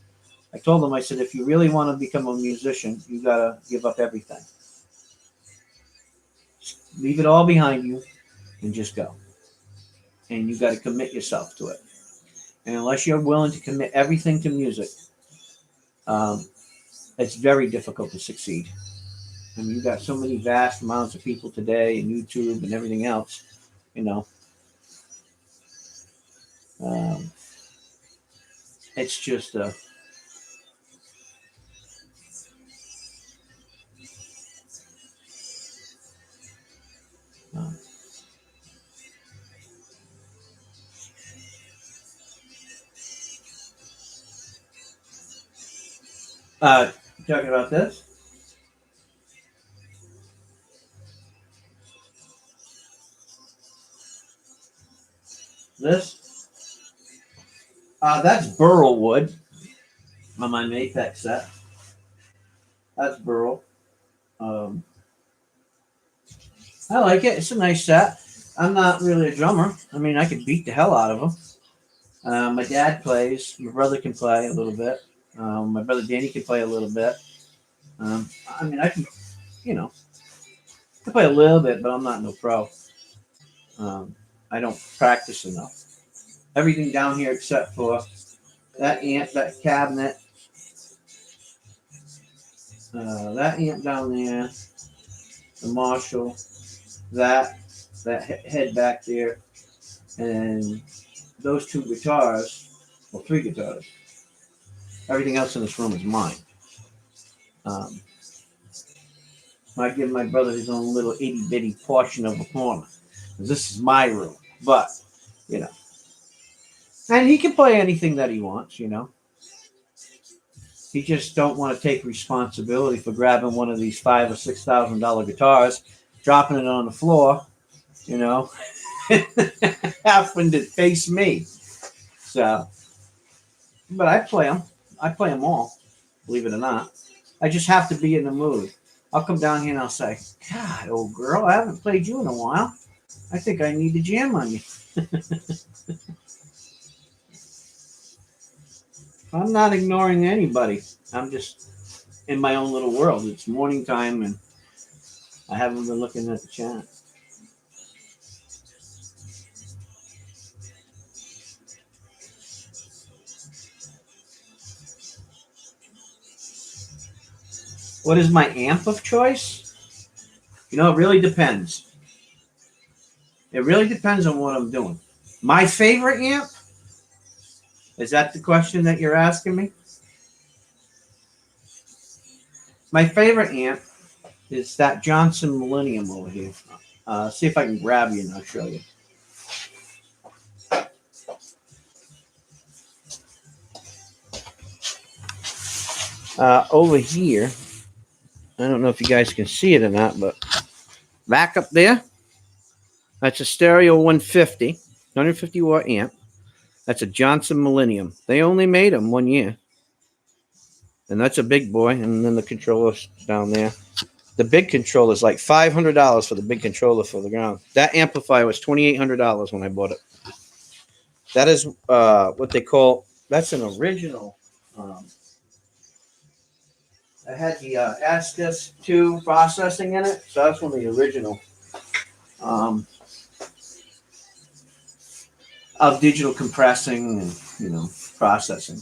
I told him, I said, if you really want to become a musician, you gotta give up everything. Leave it all behind you and just go. And you got to commit yourself to it. And unless you're willing to commit everything to music, um, it's very difficult to succeed. I mean, you've got so many vast amounts of people today, and YouTube and everything else. You know, um, it's just uh, uh, talking about this. That's burl wood on my Maypex set. That's burl. Um, I like it. It's a nice set. I'm not really a drummer. I mean, I could beat the hell out of them. My dad plays. My brother can play a little bit. My brother Danny can play a little bit. I mean, I can, you know, I play a little bit, but I'm not no pro. Um, I don't practice enough. Everything down here except for that cabinet, that amp down there, the Marshall, that head back there, and those two guitars, well, three guitars. Everything else in this room is mine. Um, I give my brother his own little itty bitty portion of a corner. This is my room, but you know, and he can play anything that he wants. He just don't want to take responsibility for grabbing one of these $5,000 or $6,000 guitars, dropping it on the floor, you know, having to face me. So, but I play them. I play them all, believe it or not. I just have to be in the mood. I'll come down here and I'll say, God, old girl, I haven't played you in a while. I think I need to jam on you. I'm not ignoring anybody. I'm just in my own little world. It's morning time and I haven't been looking at the chat. What is my amp of choice? You know, it really depends. It really depends on what I'm doing. My favorite amp? Is that the question that you're asking me? My favorite amp is that Johnson Millennium over here. See if I can grab you and I'll show you. Over here, I don't know if you guys can see it or not, but back up there, that's a stereo 150 watt amp. That's a Johnson Millennium. They only made them 1 year. And that's a big boy. And then the controller's down there. The big controller is like $500 for the big controller for the ground. That amplifier was $2,800 when I bought it. That is what they call, that's an original. I had the S-Disc 2 processing in it. So that's one of the original of digital compressing and, you know, processing.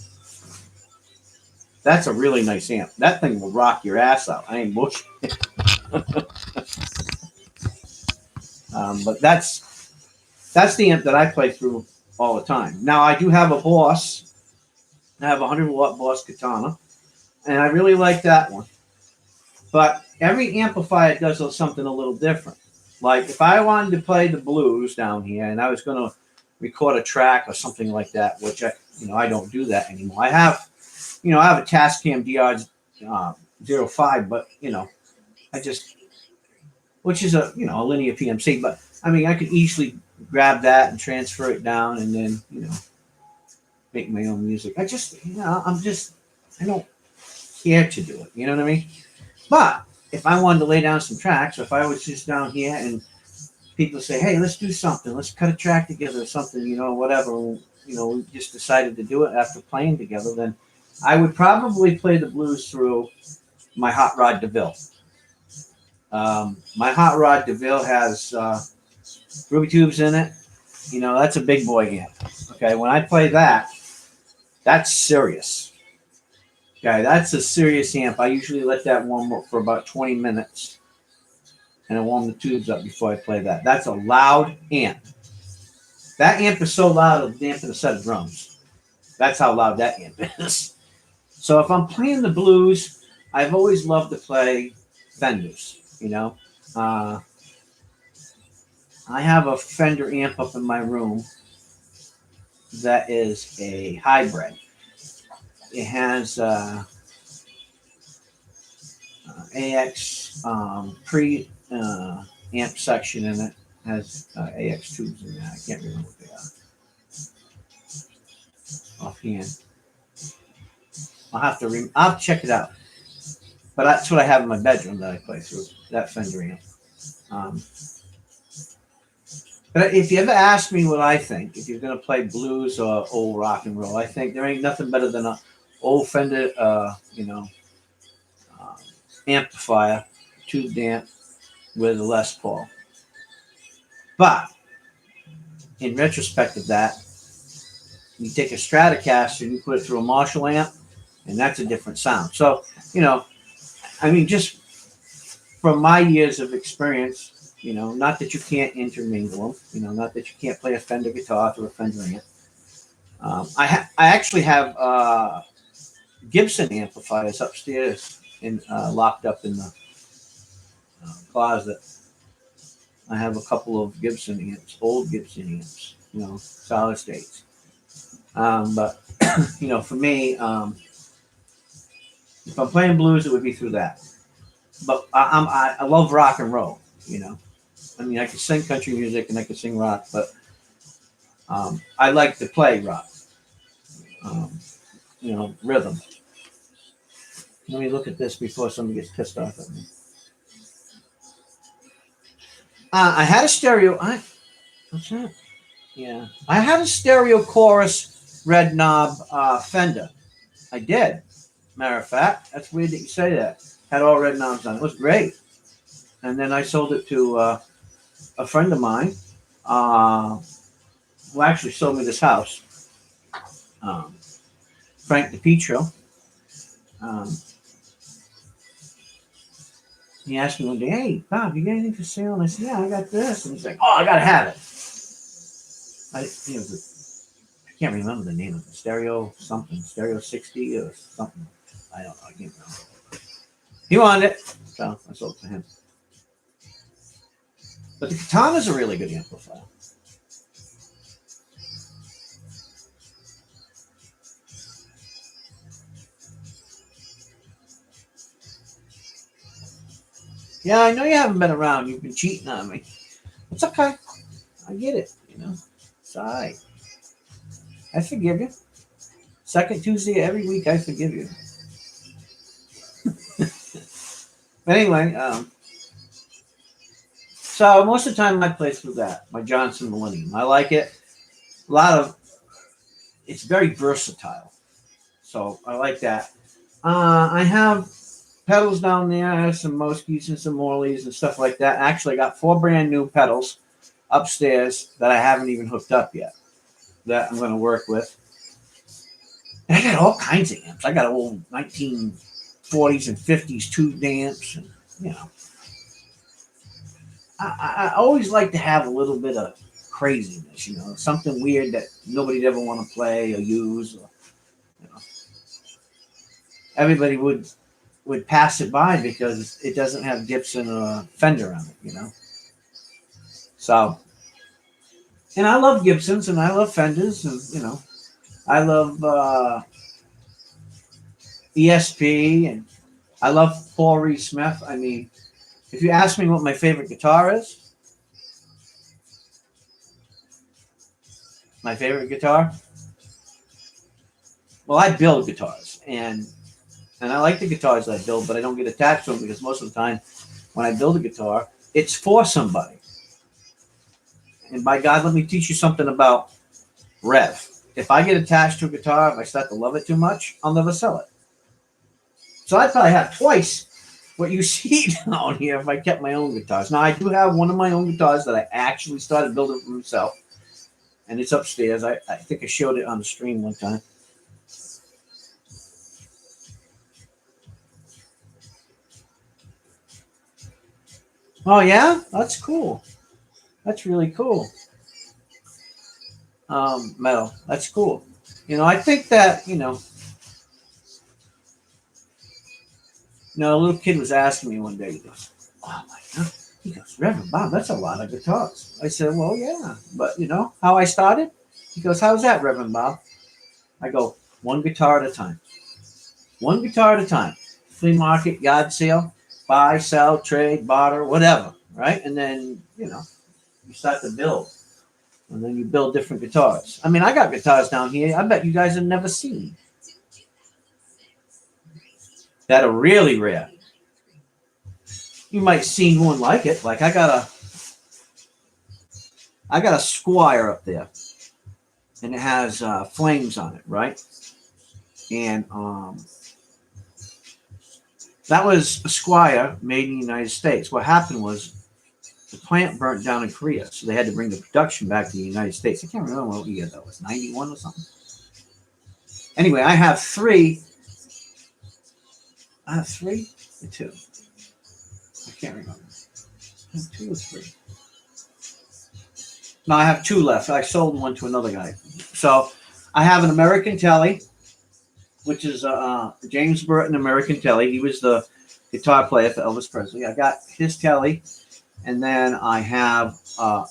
That's a really nice amp. That thing will rock your ass out. I ain't bullshit. But that's the amp that I play through all the time. Now I do have a Boss. I have a 100-watt Boss Katana, and I really like that one. But every amplifier does something a little different. Like if I wanted to play the blues down here, and I was going to record a track or something like that, which I don't do that anymore. I have a Tascam DR05, but which is a linear PMC, but I mean I could easily grab that and transfer it down and then make my own music. I don't care to do it. You know what I mean? But if I wanted to lay down some tracks, or if I was just down here and people say, hey, let's do something, let's cut a track together or something, whatever, we just decided to do it after playing together, then I would probably play the blues through my Hot Rod DeVille. My Hot Rod DeVille has Ruby tubes in it. That's a big boy amp. Okay, when I play that, that's serious. Okay, that's a serious amp. I usually let that warm up for about 20 minutes. And I warm the tubes up before I play that. That's a loud amp. That amp is so loud it'll dampen a set of drums. That's how loud that amp is. So if I'm playing the blues, I've always loved to play Fenders. I have a Fender amp up in my room that is a hybrid. It has AX pre amp section in it. Has AX tubes in there. I can't remember what they are offhand. I'll check it out. But that's what I have in my bedroom that I play through, that Fender amp. But if you ever ask me what I think, if you're going to play blues or old rock and roll, I think there ain't nothing better than an old Fender, amplifier, tube amp with a Les Paul. But in retrospect of that, you take a Stratocaster and you put it through a Marshall amp, and that's a different sound. So, just from my years of experience, not that you can't intermingle them, not that you can't play a Fender guitar through a Fender amp. I actually have Gibson amplifiers upstairs and locked up in the closet. I have a couple of Gibson amps, old Gibson amps, solid states. But for me, if I'm playing blues, it would be through that. But I love rock and roll. I can sing country music and I can sing rock, but I like to play rock. Rhythm. Let me look at this before somebody gets pissed off at me. I had a stereo. What's that? Yeah. I had a stereo chorus red knob Fender. I did. Matter of fact, that's weird that you say that. Had all red knobs on it. It was great. And then I sold it to a friend of mine who actually sold me this house, um, Frank DiPietro. Um, he asked me one day, "Hey, Bob, you got anything for sale?" And I said, "Yeah, I got this." And he's like, "Oh, I got to have it." I can't remember the name of it. Stereo something. Stereo 60 or something. I don't know. I can't remember. He wanted it. So I sold it to him. But the Katana's a really good amplifier. Yeah, I know you haven't been around. You've been cheating on me. It's okay. I get it. It's all right. I forgive you. Second Tuesday every week, I forgive you. But anyway, so most of the time I play through that, my Johnson Millennium. I like it. A lot of, it's very versatile. So I like that. I have pedals down there. I have some Moskies and some Morleys and stuff like that. Actually, I got 4 brand new pedals upstairs that I haven't even hooked up yet that I'm going to work with. And I got all kinds of amps. I got old 1940s and 50s tube amps, and you know, I always like to have a little bit of craziness. Something weird that nobody'd ever want to play or use. Or, you know, everybody would pass it by because it doesn't have Gibson or Fender on it. So, and I love Gibsons and I love Fenders, and I love ESP, and I love Paul Reed Smith. I mean, if you ask me what my favorite guitar is, my favorite guitar, well, I build guitars, and I like the guitars that I build, but I don't get attached to them because most of the time when I build a guitar, it's for somebody. And by God, let me teach you something about rev. If I get attached to a guitar, if I start to love it too much, I'll never sell it. So I probably have twice what you see down here if I kept my own guitars. Now, I do have one of my own guitars that I actually started building for myself, and it's upstairs. I think I showed it on the stream one time. Oh, yeah? That's cool. That's really cool. Metal. That's cool. I think that, a little kid was asking me one day, he goes, "Oh my God." He goes, "Reverend Bob, that's a lot of guitars." I said, "Well, yeah. But how I started?" He goes, "How's that, Reverend Bob?" I go, "One guitar at a time. One guitar at a time. Flea market, yard sale, buy, sell, trade, barter, whatever. Right? And then, you start to build. And then you build different guitars. I mean, I got guitars down here I bet you guys have never seen that are really rare. You might seen one like it. Like I got a Squire up there, and it has flames on it, right? And that was a Squire made in the United States. What happened was the plant burnt down in Korea, so they had to bring the production back to the United States. I can't remember what year that was, 91 or something. Anyway, I have three. I have three or two. I can't remember. I have 2 or 3. No, I have 2 left. I sold one to another guy. So I have an American Telly, which is James Burton American Telly. He was the guitar player for Elvis Presley. I got his Telly, and then I have a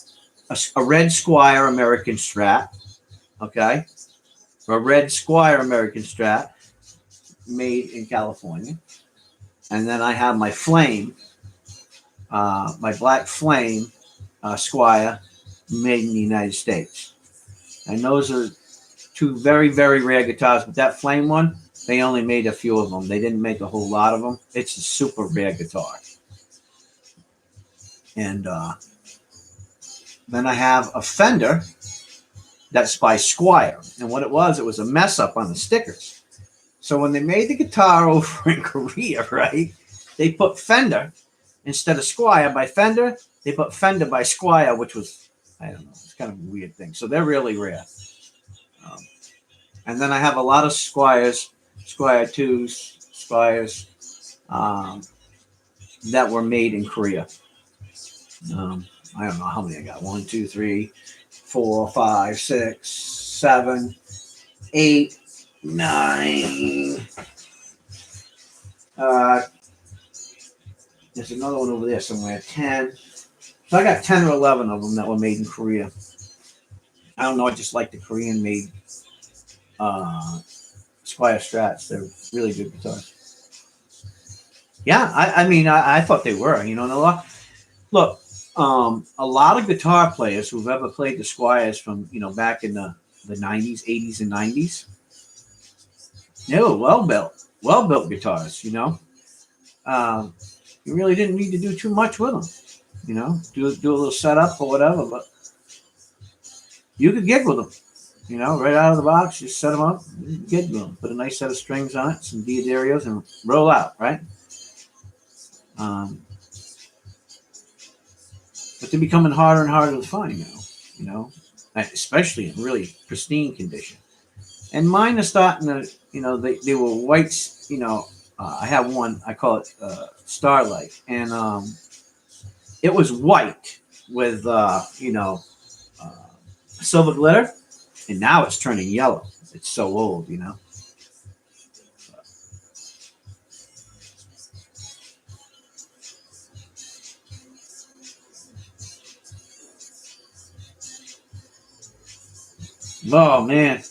red Squire American Strat. Okay, a red Squire American Strat made in California, and then I have my Flame, my Black Flame Squire made in the United States. And those are 2 very, very rare guitars. But that Flame one, they only made a few of them. They didn't make a whole lot of them. It's a super rare guitar. And Then I have a Fender that's by Squire. And what it was a mess up on the stickers. So when they made the guitar over in Korea, right, they put Fender instead of Squire by Fender. They put Fender by Squire, which was, I don't know, it's kind of a weird thing. So they're really rare. And then I have a lot of Squires, Squire 2s, Squires that were made in Korea. I don't know how many I got. 1, 2, 3, 4, 5, 6, 7, 8, 9. There's another one over there somewhere. 10. So I got 10 or 11 of them that were made in Korea. I don't know. I just like the Korean made Squire Strats. They're really good guitars. Yeah, I mean, I thought they were. You know, and look, a lot of guitar players who've ever played the Squires from, you know, back in the 90s, 80s, and 90s, they were well built guitars. You know, you really didn't need to do too much with them. You know, do a little setup or whatever, but you could gig with them. You know, right out of the box, just set them up, gig with them. Put a nice set of strings on it, some Devastators, and roll out, right? But they're becoming harder and harder to find now, you know, especially in really pristine condition. And mine are starting to, you know, they were whites, you know. I have one, I call it Starlight, and it was white with, you know, silver glitter, and now it's turning yellow. It's so old, you know. Oh man.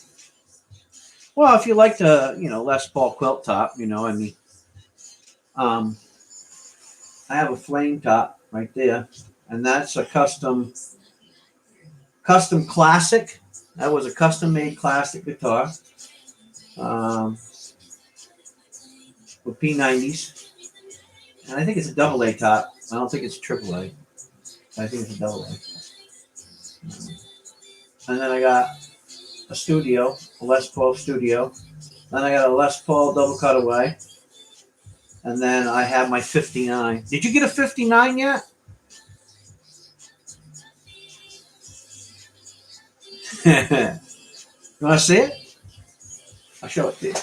Well, if you like the, you know, Les Paul quilt top, you know, I mean, I have a flame top right there, and that's a custom classic. That was a custom made classic guitar with P90s, and I think it's a double A top. I don't think it's a triple A. I think it's a double A. And then I got a studio, a Les Paul studio. Then I got a Les Paul double cutaway. And then I have my 59. Did you get a 59 yet? You want to see it? I'll show it to you.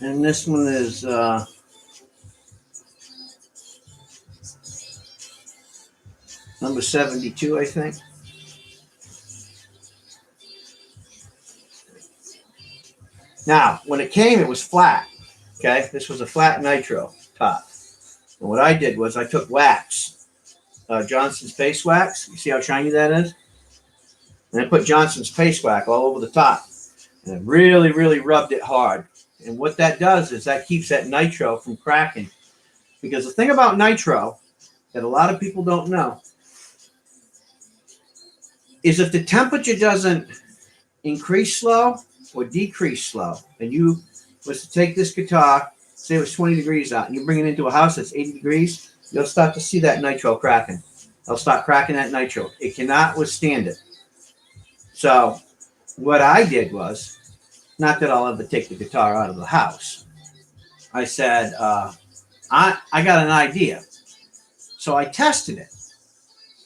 And this one is number 72, I think. Now, when it came, it was flat. Okay, this was a flat nitro top. And what I did was I took wax, Johnson's Paste Wax. You see how shiny that is? And I put Johnson's Paste Wax all over the top. And I really, really rubbed it hard. And what that does is that keeps that nitro from cracking. Because the thing about nitro that a lot of people don't know is if the temperature doesn't increase slow or decrease slow, and you was to take this guitar, say it was 20 degrees out, and you bring it into a house that's 80 degrees, you'll start to see that nitro cracking. They'll start cracking that nitro. It cannot withstand it. So what I did was, not that I'll ever take the guitar out of the house, I said, I got an idea. So I tested it.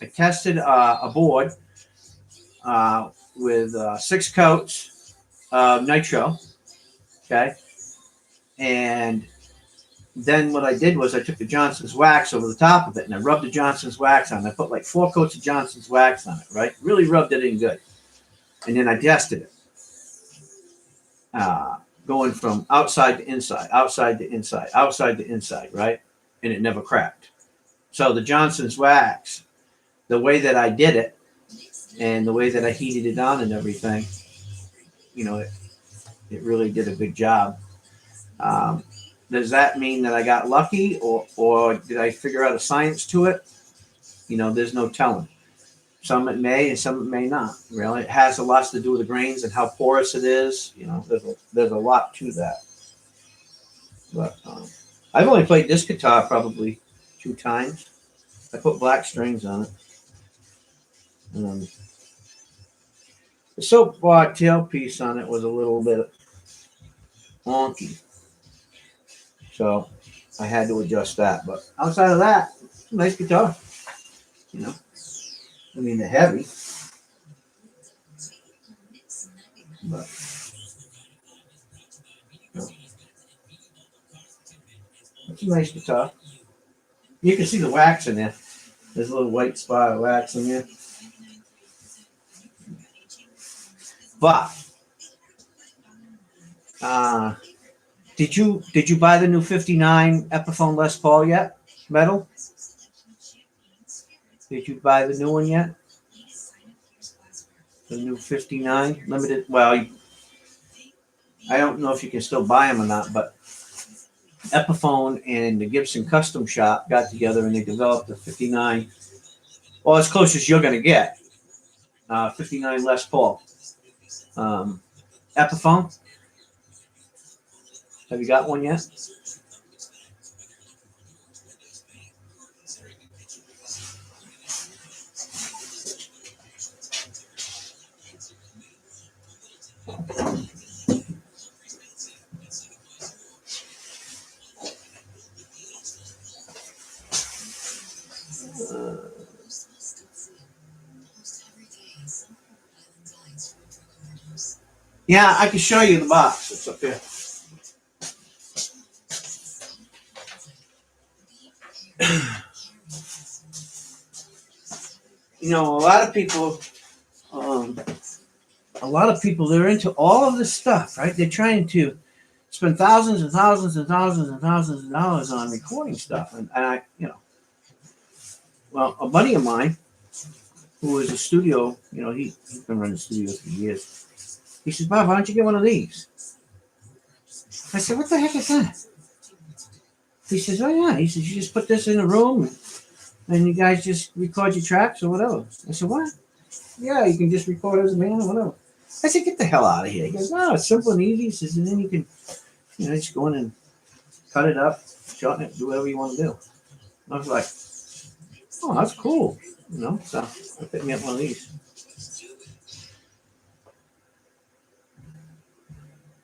I tested a board with 6 coats of nitro, okay? And then what I did was I took the Johnson's wax over the top of it, and I rubbed the Johnson's wax on it. I put like 4 coats of Johnson's wax on it, right? Really rubbed it in good. And then I tested it. going from outside to inside, outside to inside, outside to inside, right? And it never cracked. So the Johnson's wax, the way that I did it and the way that I heated it on and everything, it really did a good job. Um, does that mean that I got lucky, or did I figure out a science to it? There's no telling. Some it may and some it may not. Really, it has a lot to do with the grains and how porous it is. There's a lot to that. But I've only played this guitar probably 2 times. I put black strings on it. The soap bar tailpiece on it was a little bit wonky, so I had to adjust that. But outside of that, it's a nice guitar. They're heavy, but it's a nice guitar. You can see the wax in there. There's a little white spot of wax in there. But did you buy the new 59 Epiphone Les Paul yet? Metal? Did you buy the new one yet? The new 59 limited. Well, I don't know if you can still buy them or not, but Epiphone and the Gibson Custom Shop got together and they developed the 59. Well, as close as you're going to get. 59 Les Paul. Epiphone. Have you got one yet? Yeah, I can show you the box. It's up here. A lot of people, they're into all of this stuff, right? They're trying to spend thousands and thousands and thousands and thousands of dollars on recording stuff. And I, well, a buddy of mine who is a studio, he's been running studios for years. He says, Bob, why don't you get one of these? I said, what the heck is that? He says, oh, yeah. He says, you just put this in a room and you guys just record your tracks or whatever. I said, what? Yeah, you can just record as a band or whatever. I said, get the hell out of here. He goes, no, it's simple and easy. He says, and then you can, just go in and cut it up, shorten it, do whatever you want to do. I was like, oh, that's cool. So I picked me up one of these.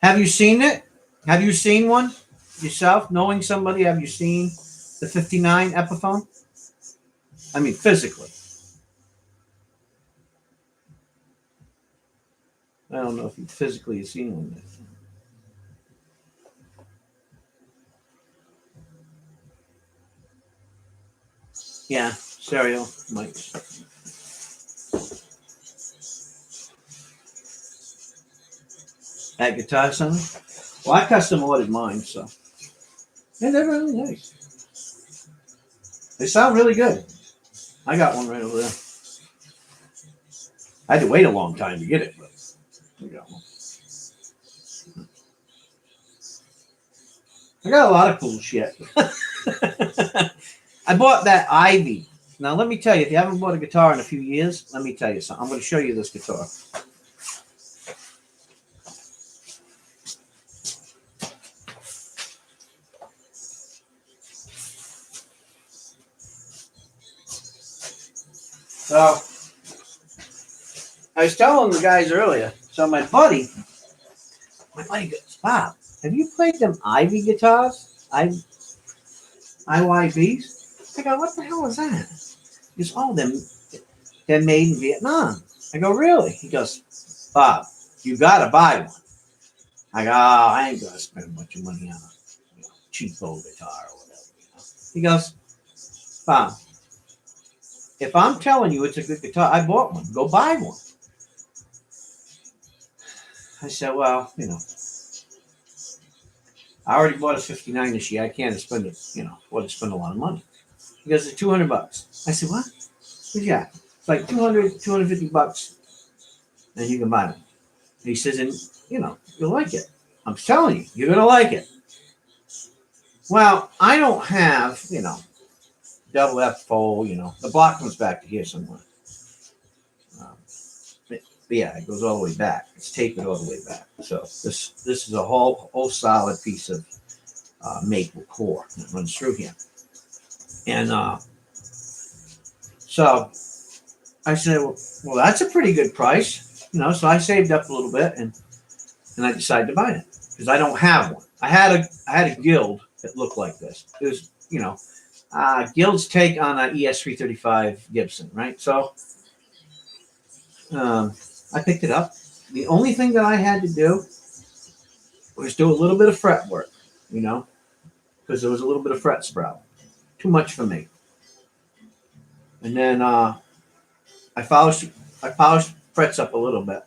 Have you seen it? Have you seen one yourself? Knowing somebody, have you seen the 59 Epiphone? I mean, physically. I don't know if you physically have seen one yet. Yeah, stereo mics. At Guitar Center? Well, I custom ordered mine, so. And they're really nice. They sound really good. I got one right over there. I had to wait a long time to get it, but I got one. I got a lot of cool shit. I bought that Ivy. Now, let me tell you, if you haven't bought a guitar in a few years, let me tell you something. I'm going to show you this guitar. So, I was telling the guys earlier. So my buddy goes, Bob, have you played them Ivy guitars? IYVs? I go, what the hell is that? He goes, oh, they're made in Vietnam. I go, really? He goes, Bob, you gotta buy one. I go, oh, I ain't gonna spend a bunch of money on a cheap old guitar or whatever. He goes, Bob, if I'm telling you it's a good guitar, I bought one. Go buy one. I said, well, I already bought a 59 this year. I can't spend it, afford to spend a lot of money. He goes, it's $200. I said, what? Yeah. It's like 200, 250 bucks, and you can buy them. And he says, and, you'll like it. I'm telling you, you're going to like it. Well, I don't have, double F fold, the block comes back to here somewhere. But yeah, it goes all the way back. It's tapered all the way back. So this is a whole solid piece of maple core that runs through here. And so I said, well, that's a pretty good price, So I saved up a little bit, and I decided to buy it because I don't have one. I had a Guild that looked like this. It was, Guild's take on an ES335 Gibson, right? So I picked it up. The only thing that I had to do was do a little bit of fret work, because there was a little bit of fret sprout. Too much for me. And then I polished frets up a little bit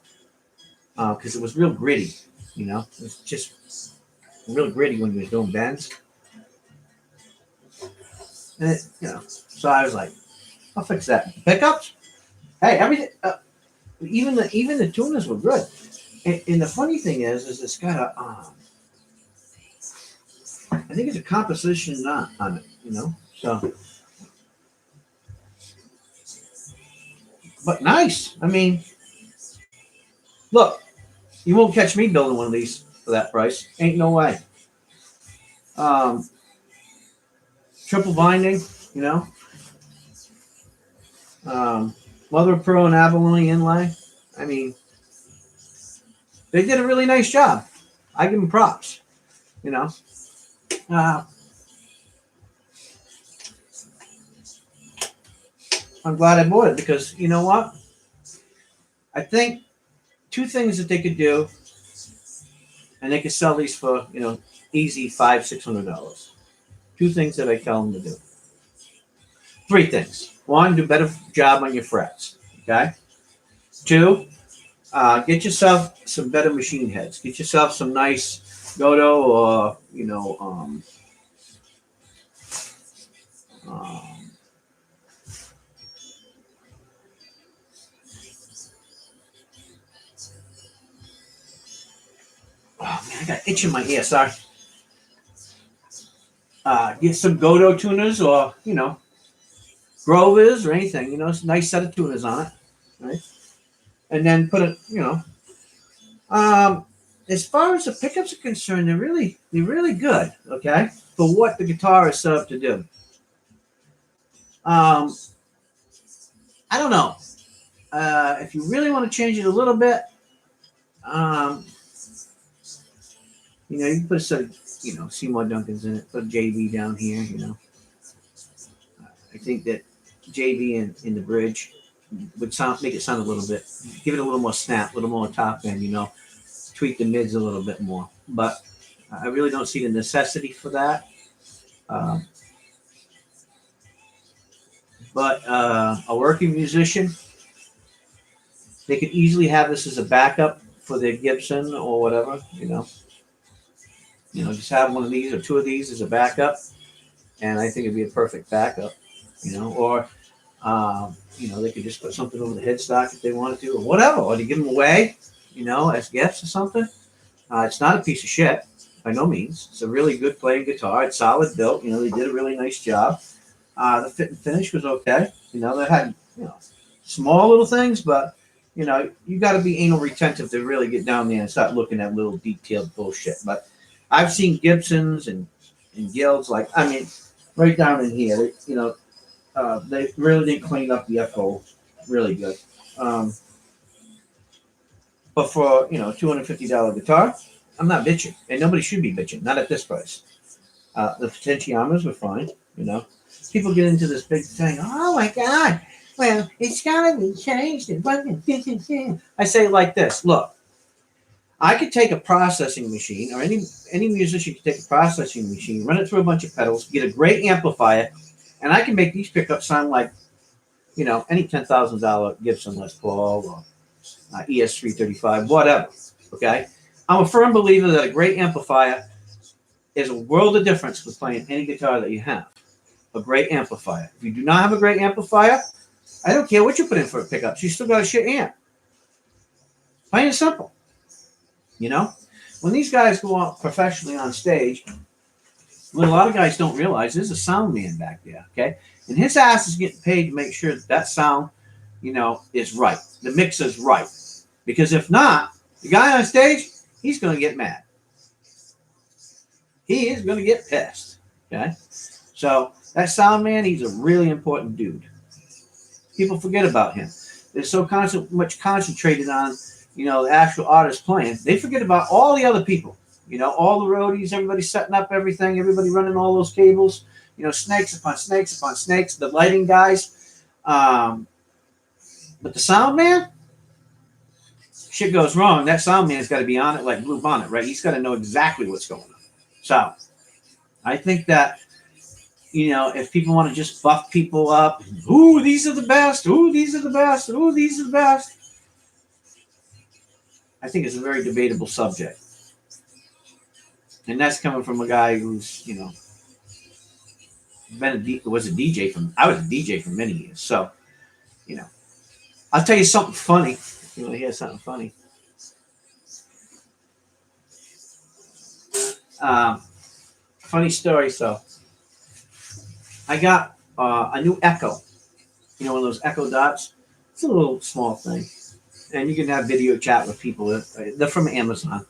because it was real gritty, It was just real gritty when you were doing bends. And it, so I was like, I'll fix that. Pickups? Hey, everything. Even the tuners were good. And the funny thing is it's got a, I think it's a composition knot on it, So, but nice. I mean, look, you won't catch me building one of these for that price. Ain't no way. Triple binding, mother of pearl and abalone inlay. I mean, they did a really nice job. I give them props, I'm glad I bought it because you know what? I think two things that they could do, and they could sell these for easy $500-$600. Two things that I tell them to do. Three things. One, do a better job on your frets. Okay. Two, get yourself some better machine heads. Get yourself some nice Godo or oh man, I got itch in my ear. Sorry. Get some Godo tuners or Grovers or anything. It's a nice set of tuners on it, right? And then put it. As far as the pickups are concerned, they're really good. Okay, for what the guitar is set up to do. I don't know. If you really want to change it a little bit, you can put a set of, Seymour Duncans in it. Put a JB down here, I think that JB in the bridge would make it sound a little bit, give it a little more snap, a little more top end, tweak the mids a little bit more. But I really don't see the necessity for that. But a working musician, they could easily have this as a backup for their Gibson or whatever, just have one of these or two of these as a backup, and I think it'd be a perfect backup, or they could just put something over the headstock if they wanted to, or whatever, or to give them away, as gifts or something. It's not a piece of shit by no means. It's a really good playing guitar. It's solid built. They did a really nice job. The fit and finish was okay. They had small little things, but you got to be anal retentive to really get down there and start looking at little detailed bullshit. But I've seen Gibsons and Guilds right down in here. They really didn't clean up the F-hole really good. But for $250 guitar, I'm not bitching, and nobody should be bitching. Not at this price. The potentiometers were fine. People get into this big thing. Oh my God! Well, it's gotta be changed. I say it like this. Look, I could take a processing machine, or any musician could take a processing machine, run it through a bunch of pedals, get a great amplifier, and I can make these pickups sound like any $10,000 Gibson Les Paul or ES335, whatever. Okay, I'm a firm believer that a great amplifier is a world of difference with playing any guitar that you have. A great amplifier. If you do not have a great amplifier, I don't care what you put in for a pickup. You still got a shit amp. Plain and simple. You know? When these guys go out professionally on stage, what a lot of guys don't realize, there's a sound man back there, okay? And his ass is getting paid to make sure that sound, is right. The mix is right. Because if not, the guy on stage, he's going to get mad. He is going to get pissed, okay? So that sound man, he's a really important dude. People forget about him. They're so much concentrated on, the actual artist playing. They forget about all the other people. All the roadies, everybody setting up everything, everybody running all those cables. Snakes upon snakes upon snakes. The lighting guys. But the sound man, shit goes wrong. That sound man's got to be on it like Blue Bonnet, right? He's got to know exactly what's going on. So I think that, if people want to just buff people up, ooh, these are the best, ooh, these are the best, ooh, these are the best, I think it's a very debatable subject. And that's coming from a guy who's, was a DJ I was a DJ for many years. So, I'll tell you something funny. If you want to hear something funny. Funny story. So, I got a new Echo. One of those Echo Dots. It's a little small thing. And you can have video chat with people. They're from Amazon.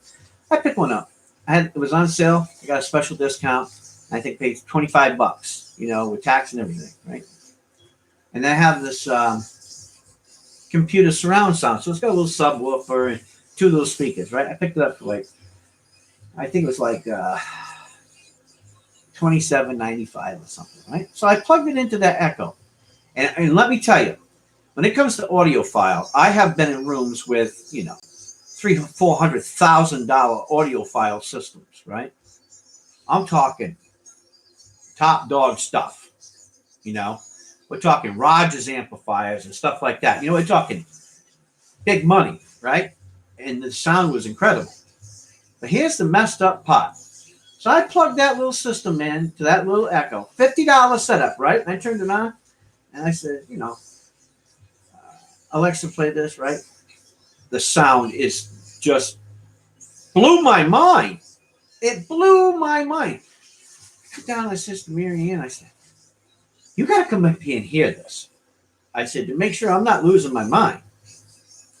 I picked one up. It was on sale. I got a special discount. I think paid $25, with tax and everything, right? And I have this computer surround sound. So it's got a little subwoofer and two little speakers, right? I picked it up for I think it was $27.95 or something, right? So I plugged it into that Echo. And let me tell you, when it comes to audiophile, I have been in rooms with, $300,000-$400,000 audiophile systems, right? I'm talking top dog stuff, We're talking Rogers amplifiers and stuff like that. We're talking big money, right? And the sound was incredible. But here's the messed up part. So I plugged that little system in to that little Echo. $50 setup, right? And I turned it on. And I said, Alexa, play this, right? The sound is just blew my mind. It blew my mind. I put down the system, Mary Ann. I said, you got to come up here and hear this. I said, to make sure I'm not losing my mind.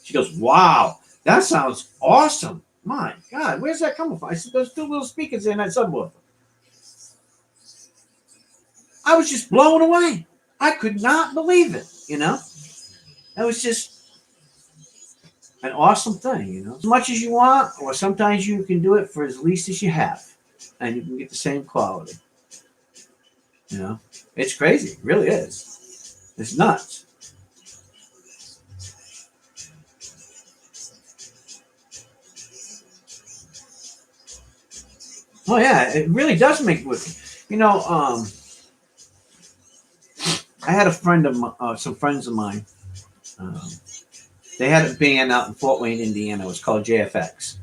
She goes, wow, that sounds awesome. My God, where's that coming from? I said, those two little speakers in that subwoofer. I was just blown away. I could not believe it, That was just an awesome thing, As much as you want, or sometimes you can do it for as least as you have, and you can get the same quality. It's crazy. It really is. It's nuts. Oh yeah, it really does make it with I had a friend of some friends of mine. They had a band out in Fort Wayne, Indiana. It was called JFX.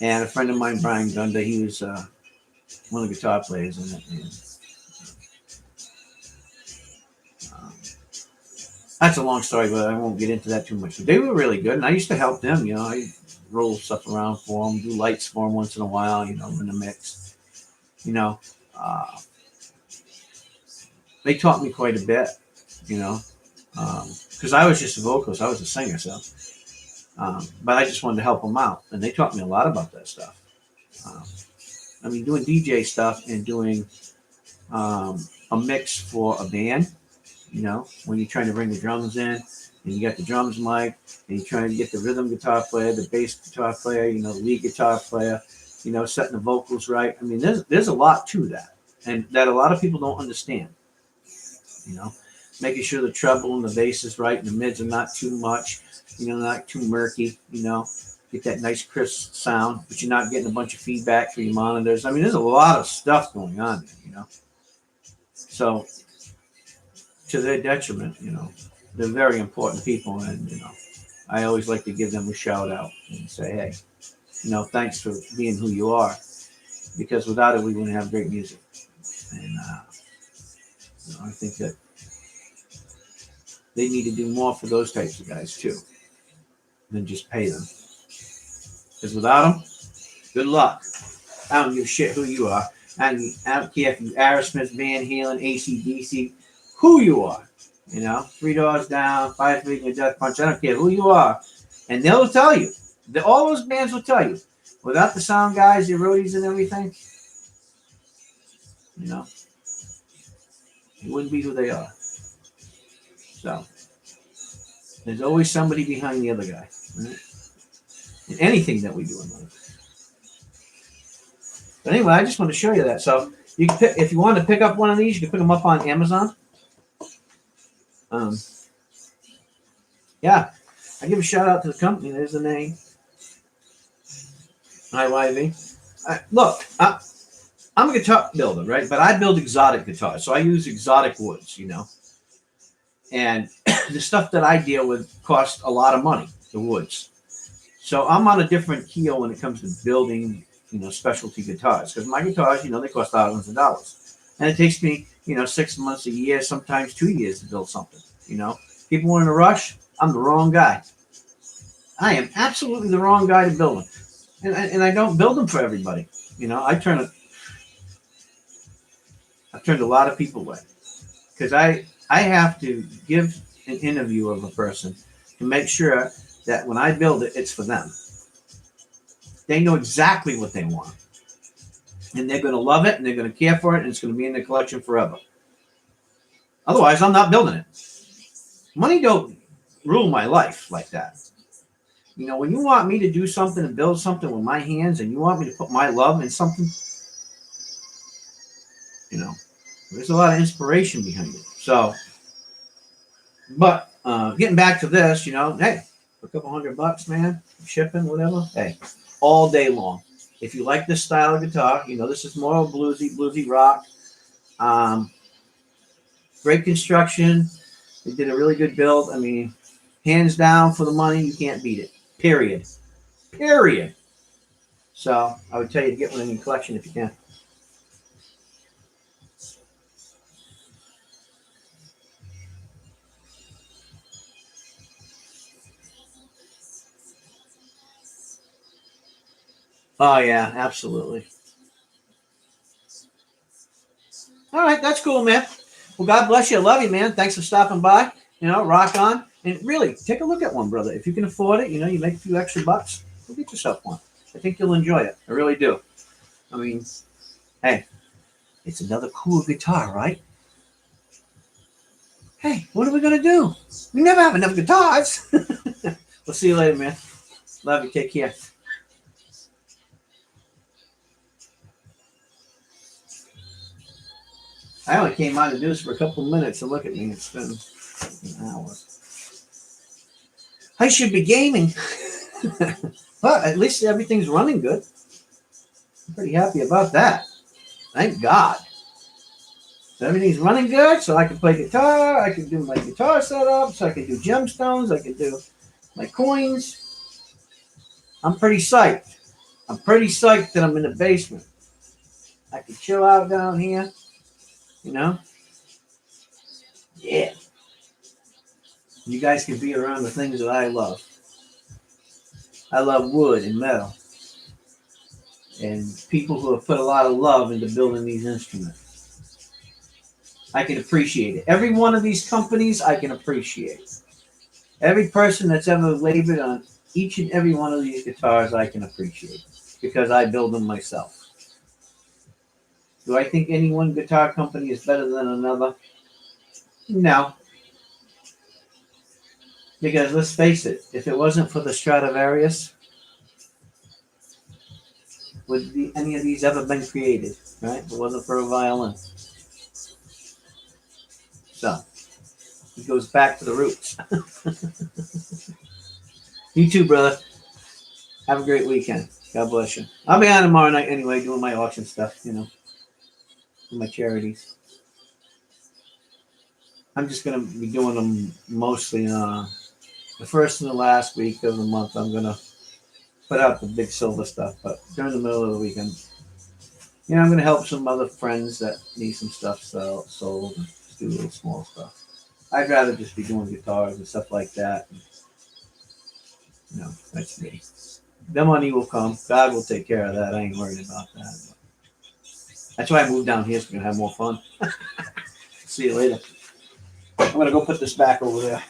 And a friend of mine, Brian Gunda, he was one of the guitar players in it. And, that's a long story, but I won't get into that too much. But they were really good, and I used to help them. I roll stuff around for them, do lights for them once in a while. In the mix. They taught me quite a bit. Because I was just a vocalist, I was a singer, so. But I just wanted to help them out, and they taught me a lot about that stuff. Doing DJ stuff and doing a mix for a band. When you're trying to bring the drums in, and you got the drums mic, and you're trying to get the rhythm guitar player, the bass guitar player, the lead guitar player, setting the vocals right. There's a lot to that, and that a lot of people don't understand. Making sure the treble and the bass is right, and the mids are not too much, not too murky, get that nice crisp sound, but you're not getting a bunch of feedback through your monitors. There's a lot of stuff going on there, So, to their detriment, they're very important people, and, I always like to give them a shout out and say, hey, thanks for being who you are. because without it, we wouldn't have great music. And I think that they need to do more for those types of guys too, than just pay them. Because without them, good luck. I don't give a shit who you are. I don't care if you Aerosmith, Van Halen, AC/DC, who you are. Three Doors Down, Five Finger Death Punch. I don't care who you are, and they'll tell you. All those bands will tell you. Without the sound guys, the roadies, and everything, it wouldn't be who they are. So there's always somebody behind the other guy, right? In anything that we do in life. But anyway, I just want to show you that. So you can pick, if you want to pick up one of these, you can pick them up on Amazon. Yeah, I give a shout out to the company. There's the name. IYV. Look, I'm a guitar builder, right? But I build exotic guitars, so I use exotic woods, And the stuff that I deal with costs a lot of money, the woods. So I'm on a different keel when it comes to building, specialty guitars. Because my guitars, they cost thousands of dollars. And it takes me, 6 months, a year, sometimes 2 years to build something, People are in a rush. I'm the wrong guy. I am absolutely the wrong guy to build them. And I don't build them for everybody. I've turned a lot of people away. Because I have to give an interview of a person to make sure that when I build it, it's for them. They know exactly what they want. And they're going to love it, and they're going to care for it, and it's going to be in their collection forever. Otherwise, I'm not building it. Money don't rule my life like that. When you want me to do something and build something with my hands, and you want me to put my love in something, there's a lot of inspiration behind it. So, but getting back to this, hey, a couple $100, man, shipping, whatever. Hey, all day long. If you like this style of guitar, this is more bluesy rock. Great construction. They did a really good build. I mean, hands down for the money, you can't beat it. Period. So I would tell you to get one in your collection if you can. Oh, yeah, absolutely. All right, that's cool, man. Well, God bless you. I love you, man. Thanks for stopping by. Rock on. And really, take a look at one, brother. If you can afford it, you make a few extra bucks, go get yourself one. I think you'll enjoy it. I really do. I mean, hey, it's another cool guitar, right? Hey, what are we going to do? We never have enough guitars. We'll see you later, man. Love you. Take care. I only came on to do this for a couple of minutes, and look at me. It's been an hour. I should be gaming. But at least everything's running good. I'm pretty happy about that. Thank God. So everything's running good, so I can play guitar. I can do my guitar setups. I can do gemstones. I can do my coins. I'm pretty psyched. I'm pretty psyched that I'm in the basement. I can chill out down here. Yeah. You guys can be around the things that I love. I love wood and metal. And people who have put a lot of love into building these instruments. I can appreciate it. Every one of these companies I can appreciate. Every person that's ever labored on each and every one of these guitars I can appreciate. Because I build them myself. Do I think any one guitar company is better than another? No. Because let's face it, if it wasn't for the Stradivarius, would any of these ever been created? Right? If it wasn't for a violin. So, it goes back to the roots. You too, brother. Have a great weekend. God bless you. I'll be on tomorrow night anyway, doing my auction stuff, my charities. I'm just going to be doing them mostly the first and the last week of the month. I'm going to put out the big silver stuff, but during the middle of the weekend, I'm going to help some other friends that need some stuff sold. Just do a little small stuff. I'd rather just be doing guitars and stuff like that. That's me. The money will come. God will take care of that. I ain't worried about that. That's why I moved down here, so we can have more fun. See you later. I'm going to go put this back over there.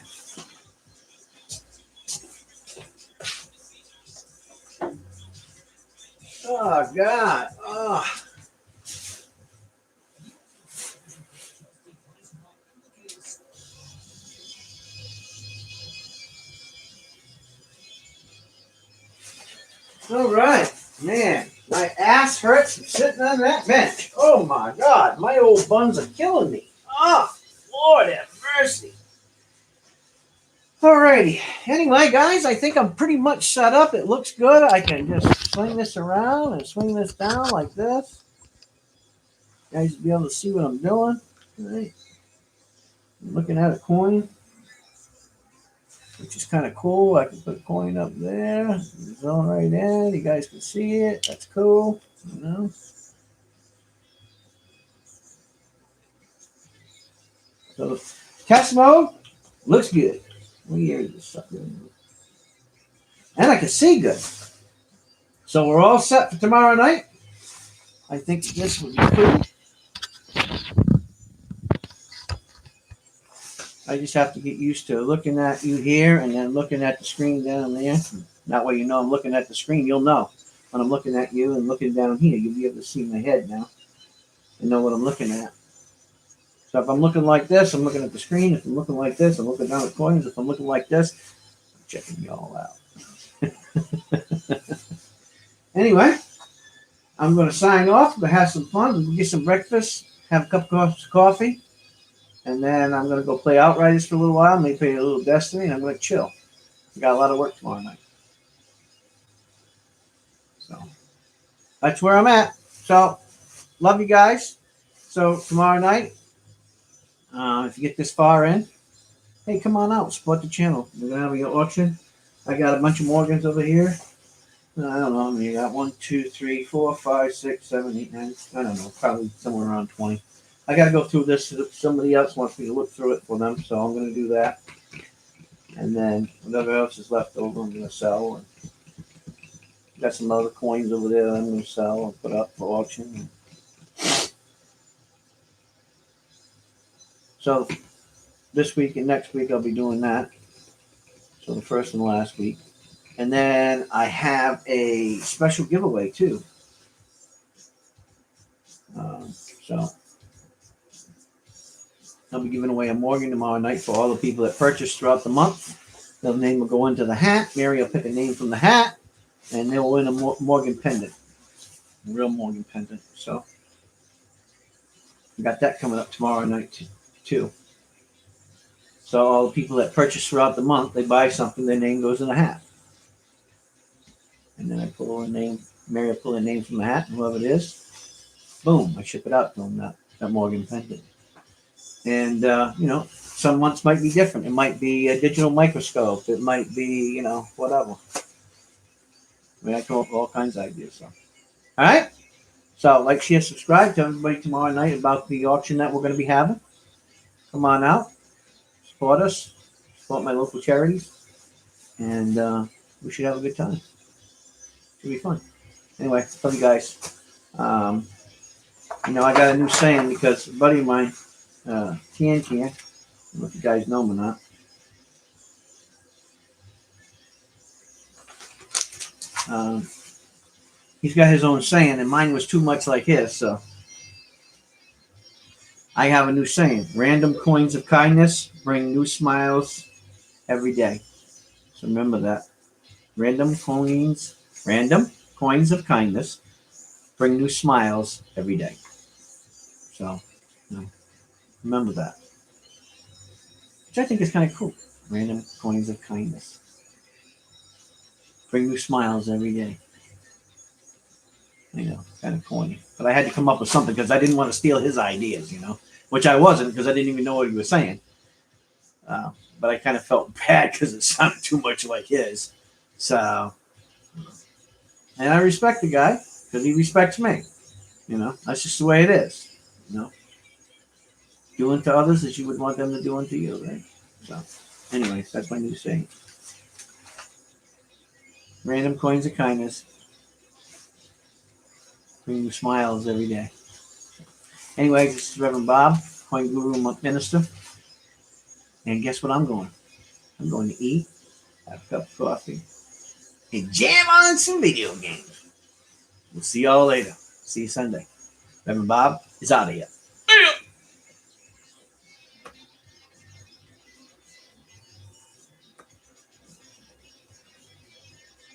Oh, God. Oh. All right. Man, my ass hurts from sitting on that bench. Oh, my God. My old buns are killing me. Oh, Lord have mercy. Alrighty. Anyway, guys, I think I'm pretty much set up. It looks good. I can just swing this around and swing this down like this. You guys will be able to see what I'm doing. All right. I'm looking at a coin, which is kind of cool. I can put a coin up there. Zone right in. You guys can see it. That's cool. So test mode looks good. What year is this sucker? And I can see good. So we're all set for tomorrow night. I think this would be cool. I just have to get used to looking at you here and then looking at the screen down there. That way I'm looking at the screen. You'll know when I'm looking at you and looking down here. You'll be able to see my head now and know what I'm looking at. So if I'm looking like this, I'm looking at the screen. If I'm looking like this, I'm looking down at coins. If I'm looking like this, I'm checking you all out. Anyway, I'm going to sign off. We'll have some fun. We'll get some breakfast, have a cup of coffee, and then I'm going to go play Outriders for a little while, maybe play a little Destiny, and I'm going to chill. I got a lot of work tomorrow night. So that's where I'm at. So love you guys. So tomorrow night, if you get this far in, hey, come on out, support the channel. We're going to have an auction. I got a bunch of Morgans over here. I don't know. I mean, you got 1, 2, 3, 4, 5, 6, 7, 8, 9. I don't know. Probably somewhere around 20. I got to go through this. Somebody else wants me to look through it for them, so I'm going to do that. And then whatever else is left over, I'm going to sell. And got some other coins over there that I'm going to sell and put up for auction. So this week and next week I'll be doing that. So the first and last week. And then I have a special giveaway too. So I'll be giving away a Morgan tomorrow night for all the people that purchase throughout the month. Their name will go into the hat. Mary will pick a name from the hat, and they'll win a Morgan pendant, a real Morgan pendant. So we got that coming up tomorrow night too. So all the people that purchase throughout the month, they buy something, their name goes in the hat. And then I pull a name, Mary will pull a name from the hat, and whoever it is, boom, I ship it out to them, that Morgan pendant. And, some months might be different. It might be a digital microscope. It might be, whatever. I mean, I come up with all kinds of ideas. So, all right. So, like, share, subscribe. Tell everybody tomorrow night about the auction that we're going to be having. Come on out. Support us. Support my local charities. And we should have a good time. Should be fun. Anyway, love you guys. I got a new saying because a buddy of mine, Can, I don't know if you guys know him or not. He's got his own saying, and mine was too much like his, so I have a new saying. Random coins of kindness bring new smiles every day. So remember that. Random coins of kindness bring new smiles every day. So, remember that. Which I think is kind of cool. Random coins of kindness bring new smiles every day. Kind of corny. But I had to come up with something because I didn't want to steal his ideas, which I wasn't because I didn't even know what he was saying. But I kind of felt bad because it sounded too much like his. So, and I respect the guy because he respects me. That's just the way it is. You know, do unto others as you would want them to do unto you, right? So, anyways, that's my new saying. Random coins of kindness bring you smiles every day. Anyway, this is Reverend Bob, Coin Guru Minister. And guess what I'm going? I'm going to eat, have a cup of coffee, and jam on some video games. We'll see y'all later. See you Sunday. Reverend Bob is out of here.